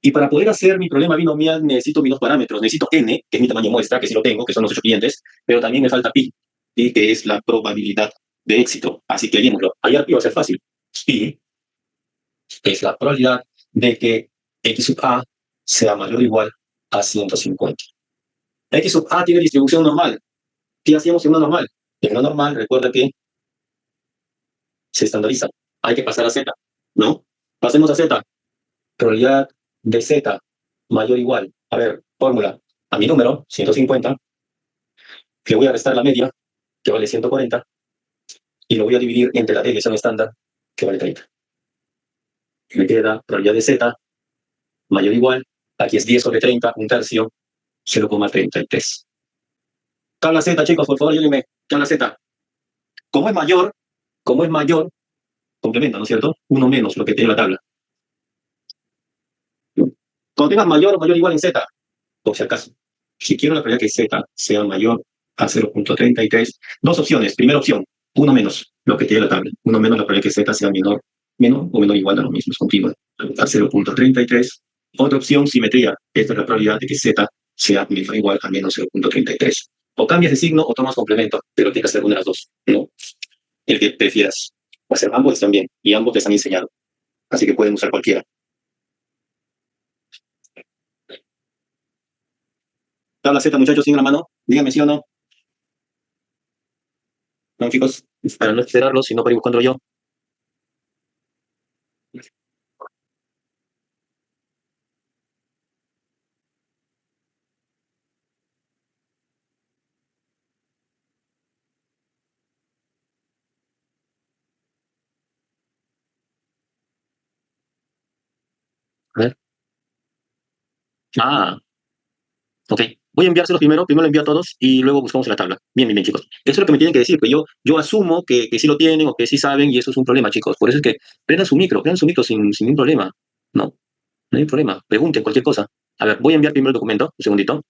Y para poder hacer mi problema binomial necesito mis dos parámetros. Necesito n, que es mi tamaño muestra, que sí lo tengo, que son los 8 clientes, pero también me falta pi, y que es la probabilidad de éxito. Así que hallémoslo. Hallar pi va a ser fácil. Pi es la probabilidad de que x sub a sea mayor o igual a 150. X sub a tiene distribución normal. ¿Qué hacíamos en una normal? En una normal, recuerda que se estandariza. Hay que pasar a z, ¿no? Pasemos a z. Probabilidad de z mayor o igual. A ver, fórmula. A mi número, 150, le voy a restar la media, que vale 140, y lo voy a dividir entre la desviación estándar, que vale 30. Me queda probabilidad de z mayor o igual. Aquí es 10 sobre 30, un tercio, 0,33. Tabla z, chicos, por favor, ayúdenme. Tabla z. Como es mayor, como es mayor, complementa, ¿no es cierto? Uno menos lo que tiene la tabla. Cuando tengas mayor o mayor o igual en z, por si acaso, si quiero la probabilidad que z sea mayor a 0,33, dos opciones. Primera opción, uno menos lo que tiene la tabla. Uno menos la probabilidad que z sea menor o menor o igual a lo mismo, es continua, a 0,33. Otra opción, simetría. Esta es la probabilidad de que z sea menor o igual a menos 0,33. O cambias de signo o tomas complemento, pero tienes que hacer una de las dos, ¿no? El que prefieras. O sea, ambos están bien y ambos te han enseñado. Así que pueden usar cualquiera. Tabla Z, muchachos, sin la mano. Díganme sí o no. No, chicos, para no esperarlo, sino para ir buscándolo yo. A ver. Ah, ok. Voy a enviárselos primero lo envío a todos y luego buscamos en la tabla. Bien, bien, bien, chicos. Eso es lo que me tienen que decir, que yo asumo que sí lo tienen o que sí saben y eso es un problema, chicos. Por eso es que prendan su micro sin ningún problema. No, no hay problema. Pregunten cualquier cosa. A ver, voy a enviar primero el documento. Un segundito.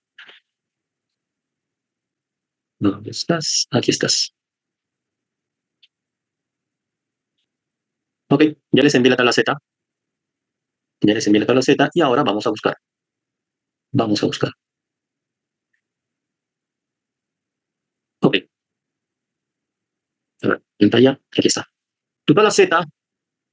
¿Dónde estás? Aquí estás. Ok, ya les envié la tabla Z. Ya les envié la tabla Z y ahora vamos a buscar. Vamos a buscar. Ok, a ver, pantalla, aquí está. Tu tabla Z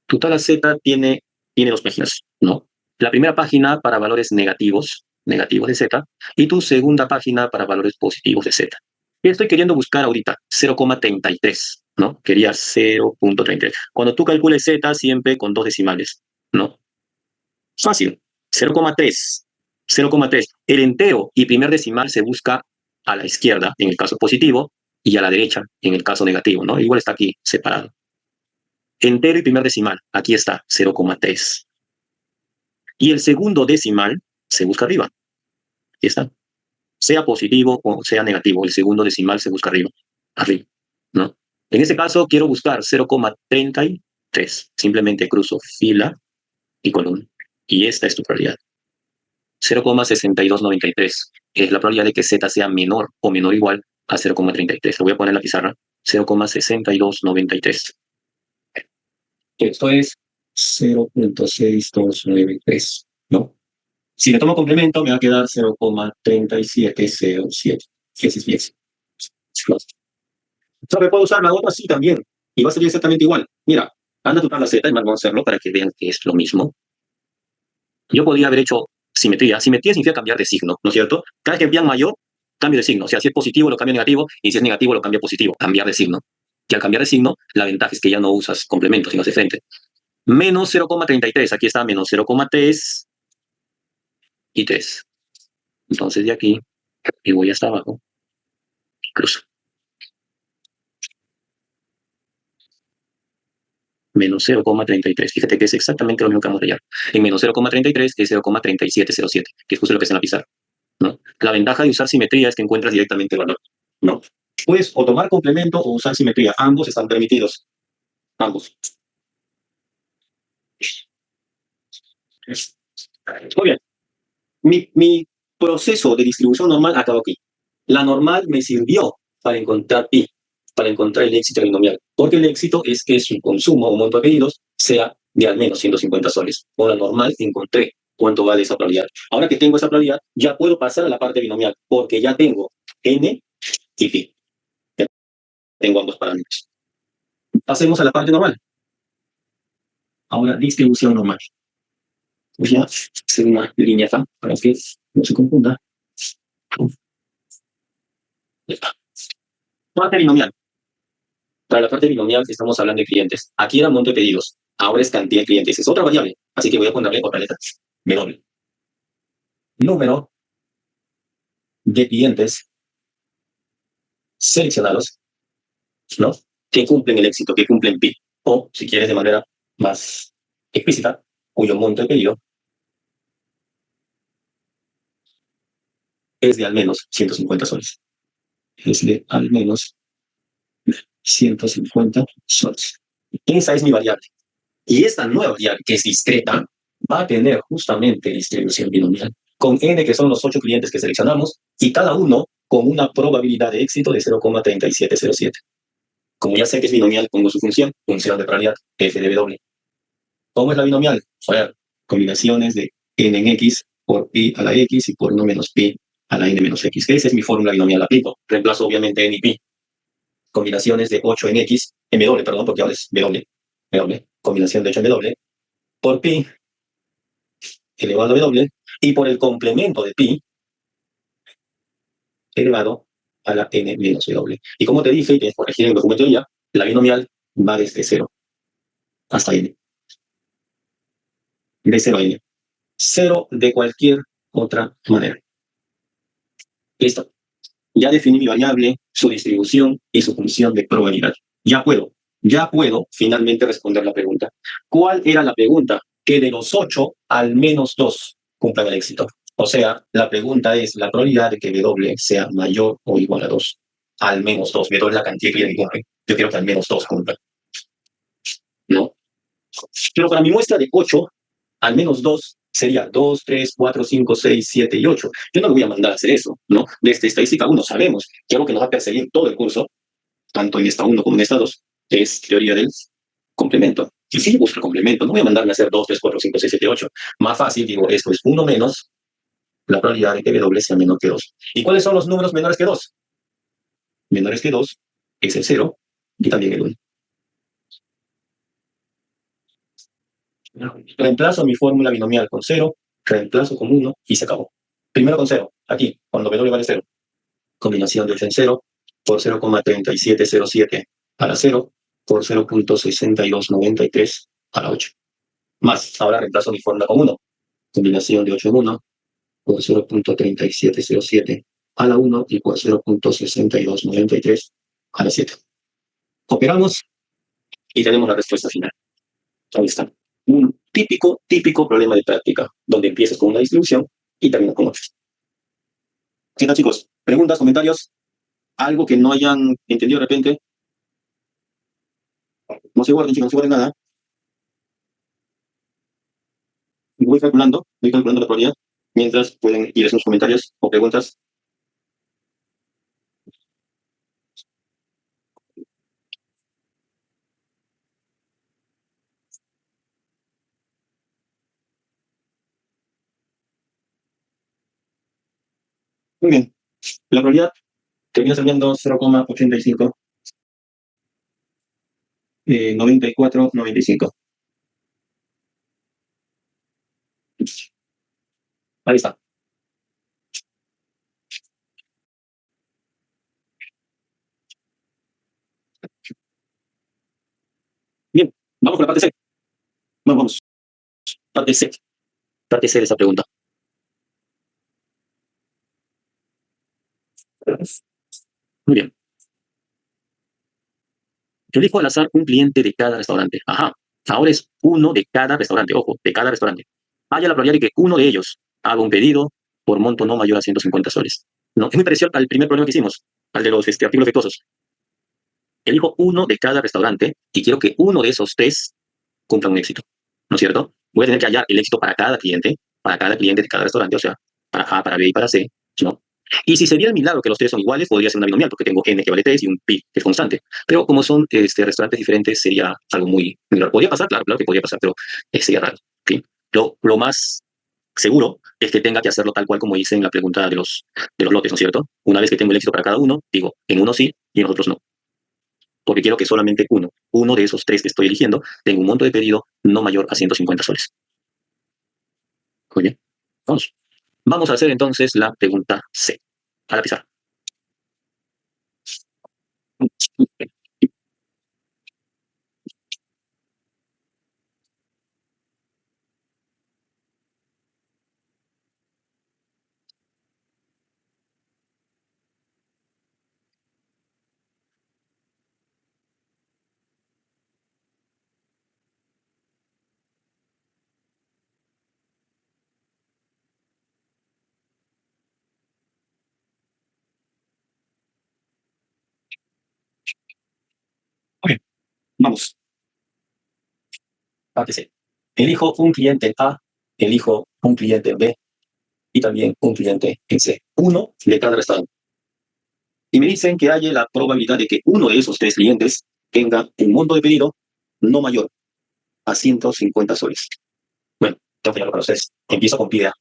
Tu tabla Z tiene dos páginas, ¿no? La primera página para valores negativos de Z, y tu segunda página para valores positivos de Z. ¿Qué estoy queriendo buscar ahorita? 0,33, ¿no? Quería 0,33. Cuando tú calcules Z, siempre con dos decimales, ¿no? Fácil. 0,3. 0,3. El entero y primer decimal se busca a la izquierda, en el caso positivo, y a la derecha, en el caso negativo, ¿no? Igual está aquí, separado. Entero y primer decimal, aquí está, 0,3. Y el segundo decimal se busca arriba, aquí está. Sea positivo o sea negativo, el segundo decimal se busca arriba, ¿no? En este caso quiero buscar 0,33. Simplemente cruzo fila y columna. Y esta es tu probabilidad. 0,6293 es la probabilidad de que z sea menor o menor o igual a 0,33. Lo voy a poner en la pizarra. 0,6293. Esto es 0,6293, ¿no? Si le tomo complemento, me va a quedar 0,3707. Ese es bien. ¿Sabe? Puedo usar la otra sí también. Y va a salir exactamente igual. Mira, anda a tu tabla Z y vamos a hacerlo para que vean que es lo mismo. Yo podría haber hecho simetría. Simetría significa cambiar de signo, ¿no es cierto? Cada vez que envían mayor, cambio de signo. O sea, si es positivo, lo cambio a negativo, y si es negativo, lo cambio a positivo. Cambiar de signo. Y al cambiar de signo, la ventaja es que ya no usas complemento, sino hace frente. Menos 0,33. Aquí está menos 0,3 y 3. Entonces de aquí, y voy hasta abajo, cruzo. Menos 0,33. Fíjate que es exactamente lo mismo que vamos a hallar. En menos 0,33 es 0,3707, que es justo lo que está en la pizarra, ¿no? La ventaja de usar simetría es que encuentras directamente el valor, ¿no? Puedes o tomar complemento o usar simetría. Ambos están permitidos. Ambos. Muy bien. Mi proceso de distribución normal acabó aquí. La normal me sirvió para encontrar pi, para encontrar el éxito binomial, porque el éxito es que su consumo o monto de pedidos sea de al menos 150 soles. Con la normal encontré cuánto vale esa probabilidad. Ahora que tengo esa probabilidad, ya puedo pasar a la parte binomial, porque ya tengo n y pi. Ya tengo ambos parámetros. Pasemos a la parte normal. Ahora, distribución normal. Voy a hacer una línea acá para que no se confunda. Parte binomial. Para la parte binomial estamos hablando de clientes. Aquí era monto de pedidos. Ahora es cantidad de clientes. Es otra variable. Así que voy a ponerle otra letra. W. Número de clientes seleccionados, ¿no? Que cumplen el éxito, que cumplen pi. O, si quieres de manera más explícita, cuyo monto de pedido es de al menos 150 soles. Es de al menos 150 soles. Esa es mi variable. Y esta nueva variable, que es discreta, va a tener justamente distribución binomial, con n, que son los 8 clientes que seleccionamos, y cada uno con una probabilidad de éxito de 0,3707. Como ya sé que es binomial, pongo su función de probabilidad, f de w. ¿Cómo es la binomial? A ver, combinaciones de n en x por pi a la x y por 1 menos pi a la n menos x. Esa es mi fórmula binomial, la aplico. Reemplazo obviamente n y pi. Combinaciones de 8 en x, en w, perdón, porque ahora es w, combinación de 8 en w, por pi elevado a w, y por el complemento de pi elevado a la n menos w. Y como te dije, y tienes que corregir en el documento ya, la binomial va desde 0 hasta n. De 0 a n. 0 de cualquier otra manera. Listo. Ya definí mi variable, su distribución y su función de probabilidad. Ya puedo finalmente responder la pregunta. ¿Cuál era la pregunta? Que de los 8, al menos 2 cumplan el éxito. O sea, la pregunta es la probabilidad de que W sea mayor o igual a 2. Al menos 2. W es la cantidad que cumple. Yo quiero que al menos 2 cumplan. ¿No? Pero para mi muestra de 8, al menos 2 sería 2, 3, 4, 5, 6, 7 y 8. Yo no le voy a mandar a hacer eso, ¿no? De esta estadística 1 sabemos que algo que nos va a perseguir todo el curso, tanto en esta 1 como en esta 2, es teoría del complemento. Y si yo busco el complemento, no voy a mandarme a hacer 2, 3, 4, 5, 6, 7, 8. Más fácil, digo, esto es 1 menos la probabilidad de que W sea menor que 2. ¿Y cuáles son los números menores que 2? Menores que 2 es el 0 y también el 1. Reemplazo mi fórmula binomial con 0, reemplazo con 1 y se acabó. Primero con 0, aquí, cuando W vale 0. Combinación de 8 en 0 por 0,3707 a la 0 por 0,6293 a la 8. Más, ahora reemplazo mi fórmula con 1. Combinación de 8 en 1 por 0,3707 a la 1 y por 0,6293 a la 7. Operamos y tenemos la respuesta final. Ahí está. Un típico problema de práctica, donde empiezas con una distribución y terminas con otra. ¿Qué tal, chicos? ¿Preguntas, comentarios? ¿Algo que no hayan entendido de repente? No se guarden, chicos, no se guarden nada. voy calculando la probabilidad, mientras pueden ir a sus comentarios o preguntas. Muy bien, la probabilidad termina saliendo 0,85, 94, 95. Ahí está. Bien, vamos con la parte C. Vamos. Parte C. Parte C de esa pregunta. Muy bien. Yo elijo al azar un cliente de cada restaurante. Ajá. Ahora es uno de cada restaurante. Ojo, de cada restaurante. Haya la probabilidad de que uno de ellos haga un pedido por monto no mayor a 150 soles. No, es muy parecido al primer problema que hicimos, al de los artículos defectuosos. Elijo uno de cada restaurante y quiero que uno de esos tres cumpla un éxito. ¿No es cierto? Voy a tener que hallar el éxito para cada cliente de cada restaurante, o sea, para A, para B y para C, ¿no? Y si sería el milagro que los tres son iguales, podría ser una binomial, porque tengo n que vale 3 y un pi que es constante. Pero como son restaurantes diferentes, sería algo muy raro. Podría pasar, claro, claro que podría pasar, pero sería raro. ¿Sí? Lo más seguro es que tenga que hacerlo tal cual como hice en la pregunta de los lotes, ¿no es cierto? Una vez que tengo el éxito para cada uno, digo, en uno sí y en los otros no. Porque quiero que solamente uno de esos tres que estoy eligiendo, tenga un monto de pedido no mayor a 150 soles. Muy bien. Vamos. Vamos a hacer entonces la pregunta C. A la pizarra. Muy bien. Vamos. Parte C. Elijo un cliente A, elijo un cliente B y también un cliente en C. Uno de cada restaurante. Y me dicen que haya la probabilidad de que uno de esos tres clientes tenga un monto de pedido no mayor a 150 soles. Bueno, tengo que hablarlo para ustedes. Empiezo con pide A.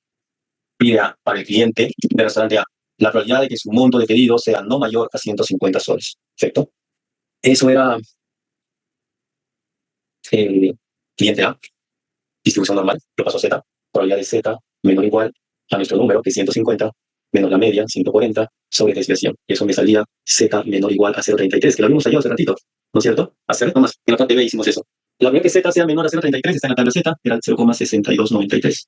Pide A para el cliente del restaurante A. La probabilidad de que su monto de pedido sea no mayor a 150 soles. ¿Perfecto? Eso era el cliente A, distribución normal, lo paso a Z, probabilidad de Z menor o igual a nuestro número, que es 150, menos la media, 140, sobre desviación. Y eso me salía Z menor o igual a 0,33, que lo habíamos hallado hace ratito, ¿no es cierto? Hace nomás, en la parte B hicimos eso. La probabilidad que Z sea menor a 0,33 está en la tabla Z, era 0,6293.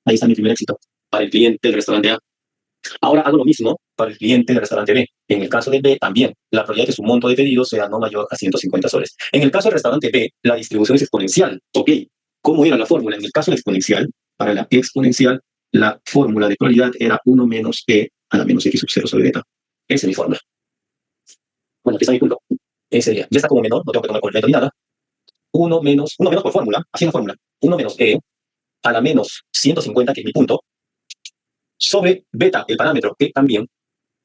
Ahí está mi primer éxito, para el cliente del restaurante A. Ahora hago lo mismo para el cliente del restaurante B. En el caso de B también, la probabilidad de que su monto de pedido sea no mayor a 150 soles. En el caso del restaurante B, la distribución es exponencial. Ok, ¿cómo era la fórmula? En el caso de exponencial, para la exponencial, la fórmula de probabilidad era 1 menos E a la menos X sub 0 sobre beta. Esa es mi fórmula. Bueno, aquí está mi punto. Ese sería, ya está como menor, no tengo que tomar complemento ni nada. 1 menos por fórmula, así es la fórmula. 1 menos E a la menos 150, que es mi punto, sobre beta, el parámetro, que también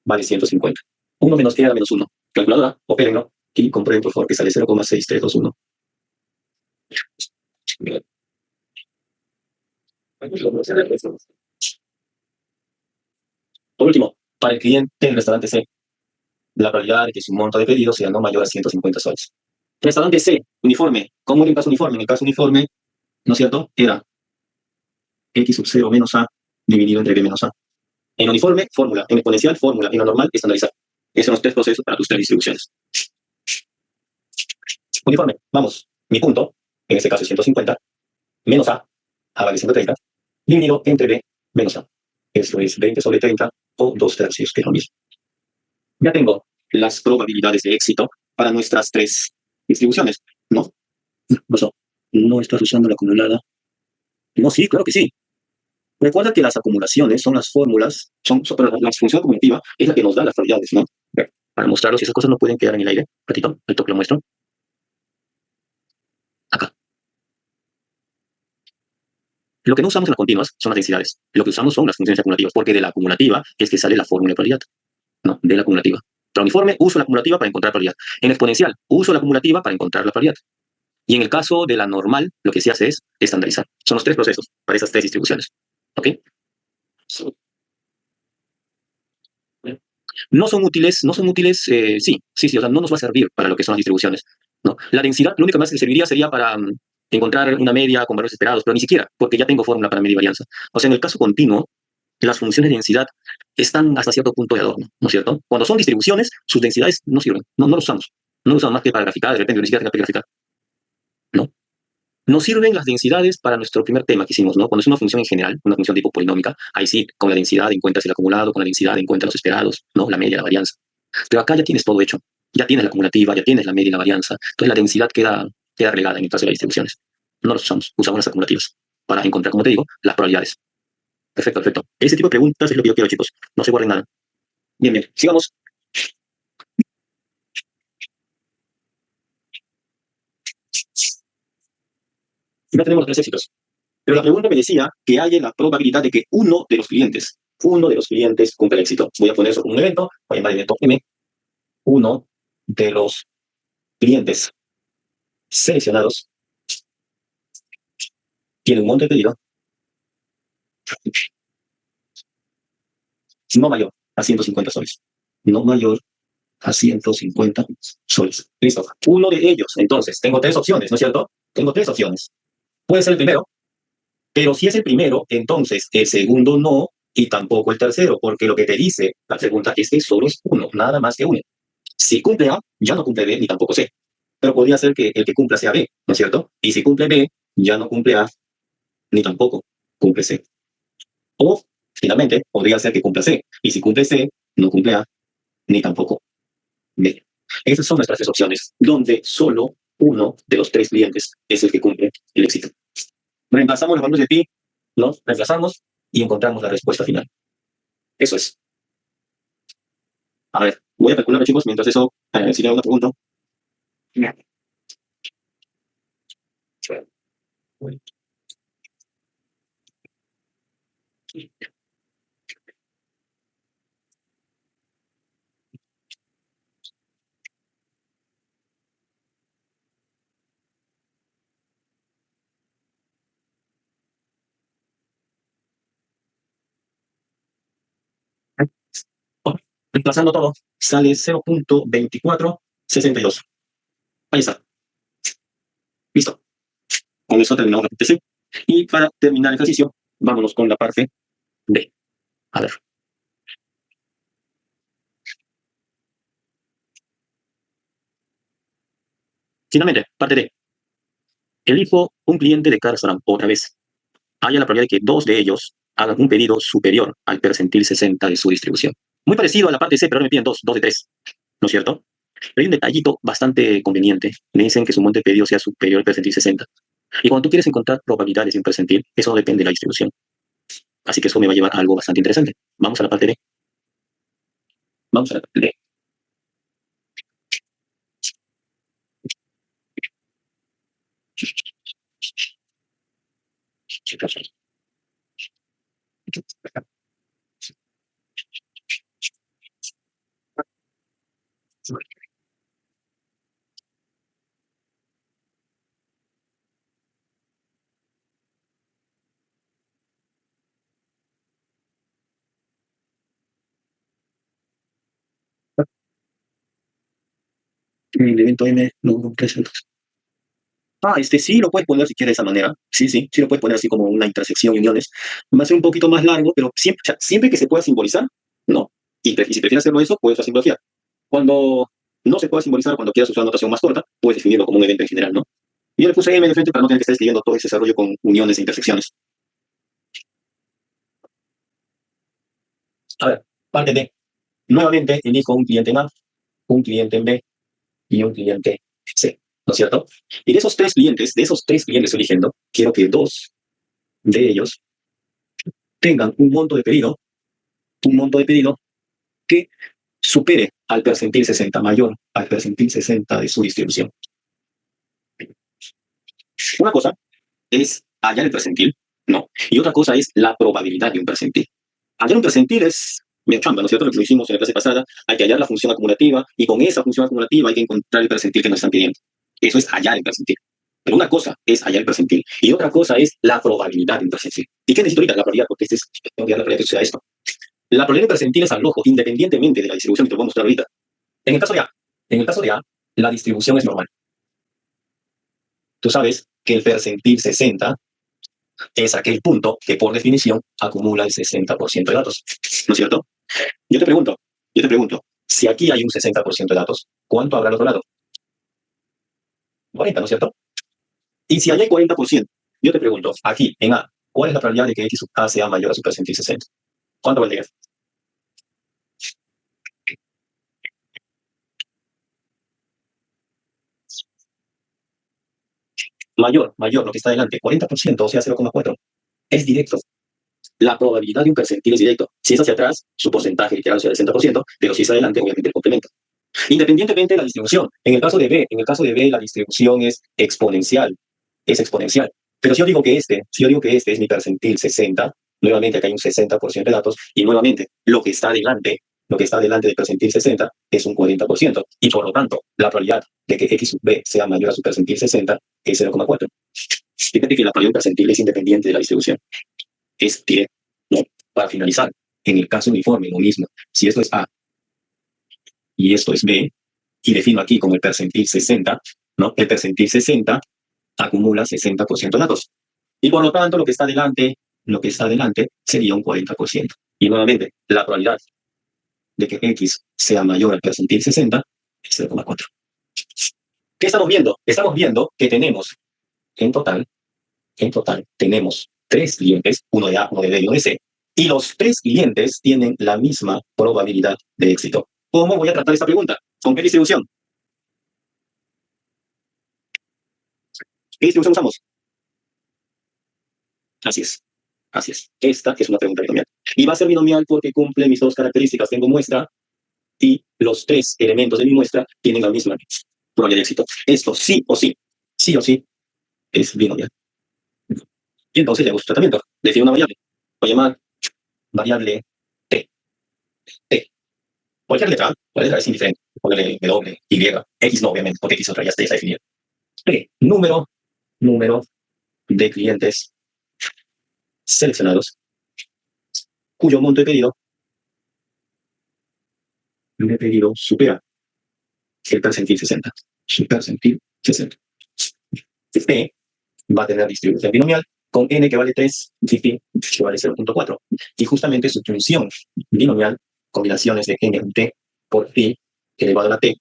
vale 150. 1 menos E a la menos 1. Calculadora, opérenlo y comprueben por favor que sale 0,6321. Por último, para el cliente del restaurante C, la probabilidad de que su monto de pedido sea no mayor a 150 soles. Restaurante C, uniforme. ¿Cómo era en caso uniforme? En el caso uniforme, ¿no es cierto? Era X sub 0 menos A dividido entre B menos A. En uniforme, fórmula. En exponencial, fórmula. En anormal, estandarizar. Esos son los tres procesos para tus tres distribuciones. Uniforme, vamos. Mi punto, en este caso es 150, menos A vale 130, dividido entre B menos A. Esto es 20 sobre 30 o 2/3, que es lo mismo. Ya tengo las probabilidades de éxito para nuestras tres distribuciones. No, no estás usando la acumulada. No, sí, claro que sí. Recuerda que las acumulaciones son las fórmulas, perdón, la función acumulativa es la que nos da las probabilidades, ¿no? Para mostrarlos, esas cosas no pueden quedar en el aire. Ratito, al toque lo muestro. Acá. Lo que no usamos en las continuas son las densidades. Lo que usamos son las funciones acumulativas, porque de la acumulativa es que sale la fórmula de probabilidad. No, de la acumulativa. Para uniforme, uso la acumulativa para encontrar probabilidad. En exponencial, uso la acumulativa para encontrar la probabilidad. Y en el caso de la normal, lo que se hace es estandarizar. Son los tres procesos para esas tres distribuciones. ¿Ok? No son útiles, sí, o sea, no nos va a servir para lo que son las distribuciones. ¿No? La densidad, lo único que más le serviría sería para encontrar una media con valores esperados, pero ni siquiera, porque ya tengo fórmula para media y varianza. O sea, en el caso continuo, las funciones de densidad están hasta cierto punto de adorno, ¿no es cierto? Cuando son distribuciones, sus densidades no sirven, no los usamos. No los usamos más que para graficar, de repente ni siquiera tenga que graficar, ¿no? Nos sirven las densidades para nuestro primer tema que hicimos, ¿no? Cuando es una función en general, una función tipo polinómica, ahí sí, con la densidad encuentras el acumulado, con la densidad encuentras los esperados, ¿no? La media, la varianza. Pero acá ya tienes todo hecho. Ya tienes la acumulativa, ya tienes la media y la varianza. Entonces la densidad queda relegada en el caso de las distribuciones. No las usamos, usamos las acumulativas para encontrar, como te digo, las probabilidades. Perfecto, perfecto. Ese tipo de preguntas es lo que yo quiero, chicos. No se guarden nada. Bien, bien. Sigamos. Ya tenemos los tres éxitos. Pero la pregunta me decía que haya la probabilidad de que uno de los clientes cumpla el éxito. Voy a poner eso como un evento, voy a llamar evento M. Uno de los clientes seleccionados tiene un monto de pedido no mayor a 150 soles. No mayor a 150 soles. Listo. Uno de ellos. Entonces, tengo tres opciones, ¿no es cierto? Tengo tres opciones. Puede ser el primero, pero si es el primero, entonces el segundo no y tampoco el tercero, porque lo que te dice la pregunta es que solo es uno, nada más que uno. Si cumple A, ya no cumple B ni tampoco C. Pero podría ser que el que cumpla sea B, ¿no es cierto? Y si cumple B, ya no cumple A ni tampoco cumple C. O, finalmente, podría ser que cumpla C. Y si cumple C, no cumple A ni tampoco B. Esas son nuestras tres opciones, donde solo uno de los tres clientes es el que cumple el éxito. Reemplazamos los valores de pi, los reemplazamos y encontramos la respuesta final. Eso es. A ver, voy a calcularlo, chicos, mientras eso, si hay una pregunta. Reemplazando todo, sale 0.2462. Ahí está. Listo. Con eso terminamos la parte C. Y para terminar el ejercicio, vámonos con la parte D. A ver. Finalmente, parte D. Elijo un cliente de cada restaurante otra vez. Haya la probabilidad de que dos de ellos hagan un pedido superior al percentil 60 de su distribución. Muy parecido a la parte C, pero ahora me piden dos de tres, ¿no es cierto? Pero hay un detallito bastante conveniente. Me dicen que su monte de pedido sea superior al percentil 60. Y cuando tú quieres encontrar probabilidades en percentil, eso no depende de la distribución. Así que eso me va a llevar a algo bastante interesante. Vamos a la parte D. Vamos a la parte D. El elemento M no presenta. Sí lo puedes poner si quieres de esa manera. Sí lo puedes poner así como una intersección y uniones. Va a ser un poquito más largo, pero siempre, o sea, siempre que se pueda simbolizar, no. Y si prefieres hacerlo eso, puedes usar simbología. Cuando no se pueda simbolizar, cuando quieras usar una notación más corta, puedes definirlo como un evento en general, ¿no? Y yo le puse M de frente para no tener que estar escribiendo todo ese desarrollo con uniones e intersecciones. A ver, parte D. Nuevamente elijo un cliente en A, un cliente en B y un cliente C, ¿no es cierto? Y de esos tres clientes estoy eligiendo, quiero que dos de ellos tengan un monto de pedido que supere al percentil 60, mayor al percentil 60 de su distribución. Una cosa es hallar el percentil No. Y otra cosa es la probabilidad de un percentil. Hallar un percentil es medio chamba, ¿no es cierto? Lo que hicimos en la clase pasada, hay que hallar la función acumulativa y con esa función acumulativa hay que encontrar el percentil que nos están pidiendo. Eso es hallar el percentil. Pero una cosa es hallar el percentil y otra cosa es la probabilidad de un percentil. ¿Y qué necesito ahorita? La probabilidad, porque tengo que dar la probabilidad que suceda esto. La probabilidad de percentil es al ojo, independientemente de la distribución que te voy a mostrar ahorita. En el caso de A, la distribución es normal. Tú sabes que el percentil 60 es aquel punto que por definición acumula el 60% de datos, ¿no es cierto? Yo te pregunto, si aquí hay un 60% de datos, ¿cuánto habrá al otro lado? 40, ¿no es cierto? Y si hay 40%, yo te pregunto, aquí en A, ¿cuál es la probabilidad de que X sub A sea mayor a su percentil 60? ¿Cuánto valdría? Mayor, lo que está adelante, 40%, o sea, 0,4. Es directo. La probabilidad de un percentil es directo. Si es hacia atrás, su porcentaje literal sea el 60%, pero si es adelante, obviamente el complemento. Independientemente de la distribución. En el caso de B, la distribución es exponencial. Es exponencial. Pero si yo digo que este es mi percentil 60, nuevamente acá hay un 60% de datos, y nuevamente lo que está delante del percentil 60 es un 40%. Y por lo tanto, la probabilidad de que X sub B sea mayor a su percentil 60 es 0,4. Fíjate que la probabilidad percentil es independiente de la distribución. Es directo, ¿no? Para finalizar, en el caso uniforme, lo mismo. Si esto es A y esto es B, y defino aquí como el percentil 60, ¿no? El percentil 60 acumula 60% de datos. Y por lo tanto, lo que está adelante sería un 40%. Y nuevamente, la probabilidad de que X sea mayor al percentil 60 es 0,4. ¿Qué estamos viendo? Estamos viendo que tenemos en total, tenemos tres clientes, uno de A, uno de B y uno de C, y los tres clientes tienen la misma probabilidad de éxito. ¿Cómo voy a tratar esta pregunta? ¿Con qué distribución? ¿Qué distribución usamos? Así es. Así es. Esta es una pregunta binomial. Y va a ser binomial porque cumple mis dos características. Tengo muestra y los tres elementos de mi muestra tienen la misma probabilidad de éxito. Esto sí o sí, es binomial. Y entonces le hago su tratamiento. Defino una variable. Voy a llamar variable t. T. Cualquier letra es indiferente. Ponle W, Y, X no, obviamente, porque X otra ya está definida. T. Número de clientes seleccionados cuyo monto de pedido supera el percentil 60. Su percentil 60. P va a tener distribución binomial con n que vale 3 y phi que vale 0,4. Y justamente su función binomial, combinaciones de n y t por phi elevado a la t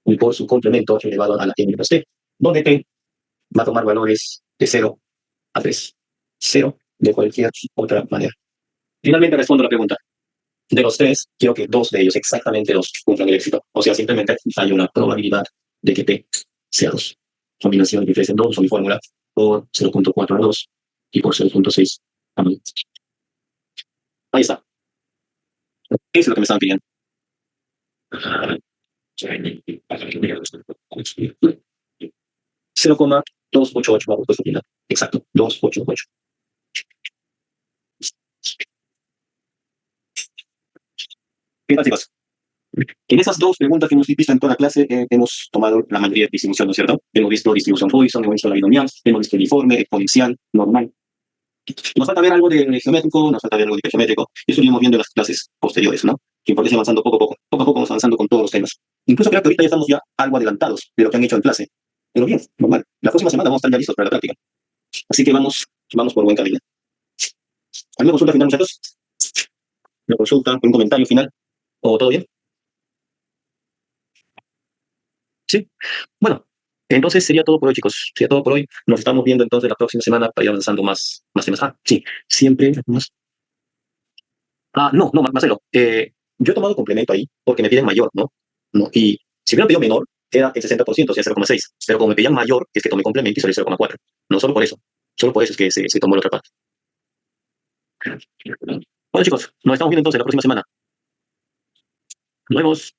y por su complemento elevado a la n menos t, donde t va a tomar valores de 0 a 3. 0 de cualquier otra manera. Finalmente respondo la pregunta. De los tres, quiero que dos de ellos, exactamente dos, cumplan el éxito. O sea, simplemente hay una probabilidad de que T sea 2. Combinación de 3 en 2, uso mi fórmula, por 0,4 a 2 y por 0,6 a 9. Ahí está. Eso es lo que me estaban pidiendo. 0,288 vamos a final. Exacto, 288. ¿Qué tal, chicos? En esas dos preguntas que hemos visto en toda la clase, hemos tomado la mayoría de distribución, ¿no es cierto? Hemos visto distribución Poisson, hemos visto la binomial, hemos visto uniforme, exponencial, normal. Nos falta ver algo de geométrico, nos falta ver algo de geométrico, y eso lo iremos viendo en las clases posteriores, ¿no? Que importa ir avanzando poco a poco. Poco a poco vamos avanzando con todos los temas. Incluso creo que ahorita ya estamos ya algo adelantados de lo que han hecho en clase. Pero bien, normal. La próxima semana vamos a estar ya listos para la práctica. Así que vamos por buen camino. ¿Alguna consulta final, muchachos? ¿Una consulta, un comentario final? ¿O todo bien? Sí. Bueno, entonces sería todo por hoy, chicos. Sería todo por hoy. Nos estamos viendo entonces la próxima semana para ir avanzando más temas. Ah, sí, siempre más. Ah, no, Marcelo. Yo he tomado complemento ahí porque me piden mayor, ¿no? ¿No? Y si hubieran pedido menor, era el 60%, o sea, 0,6. Pero como me pedían mayor, es que tomé complemento y salió 0,4. No solo por eso. Solo por eso es que se tomó la otra parte. Bueno, chicos, nos estamos viendo entonces la próxima semana. Nos vemos.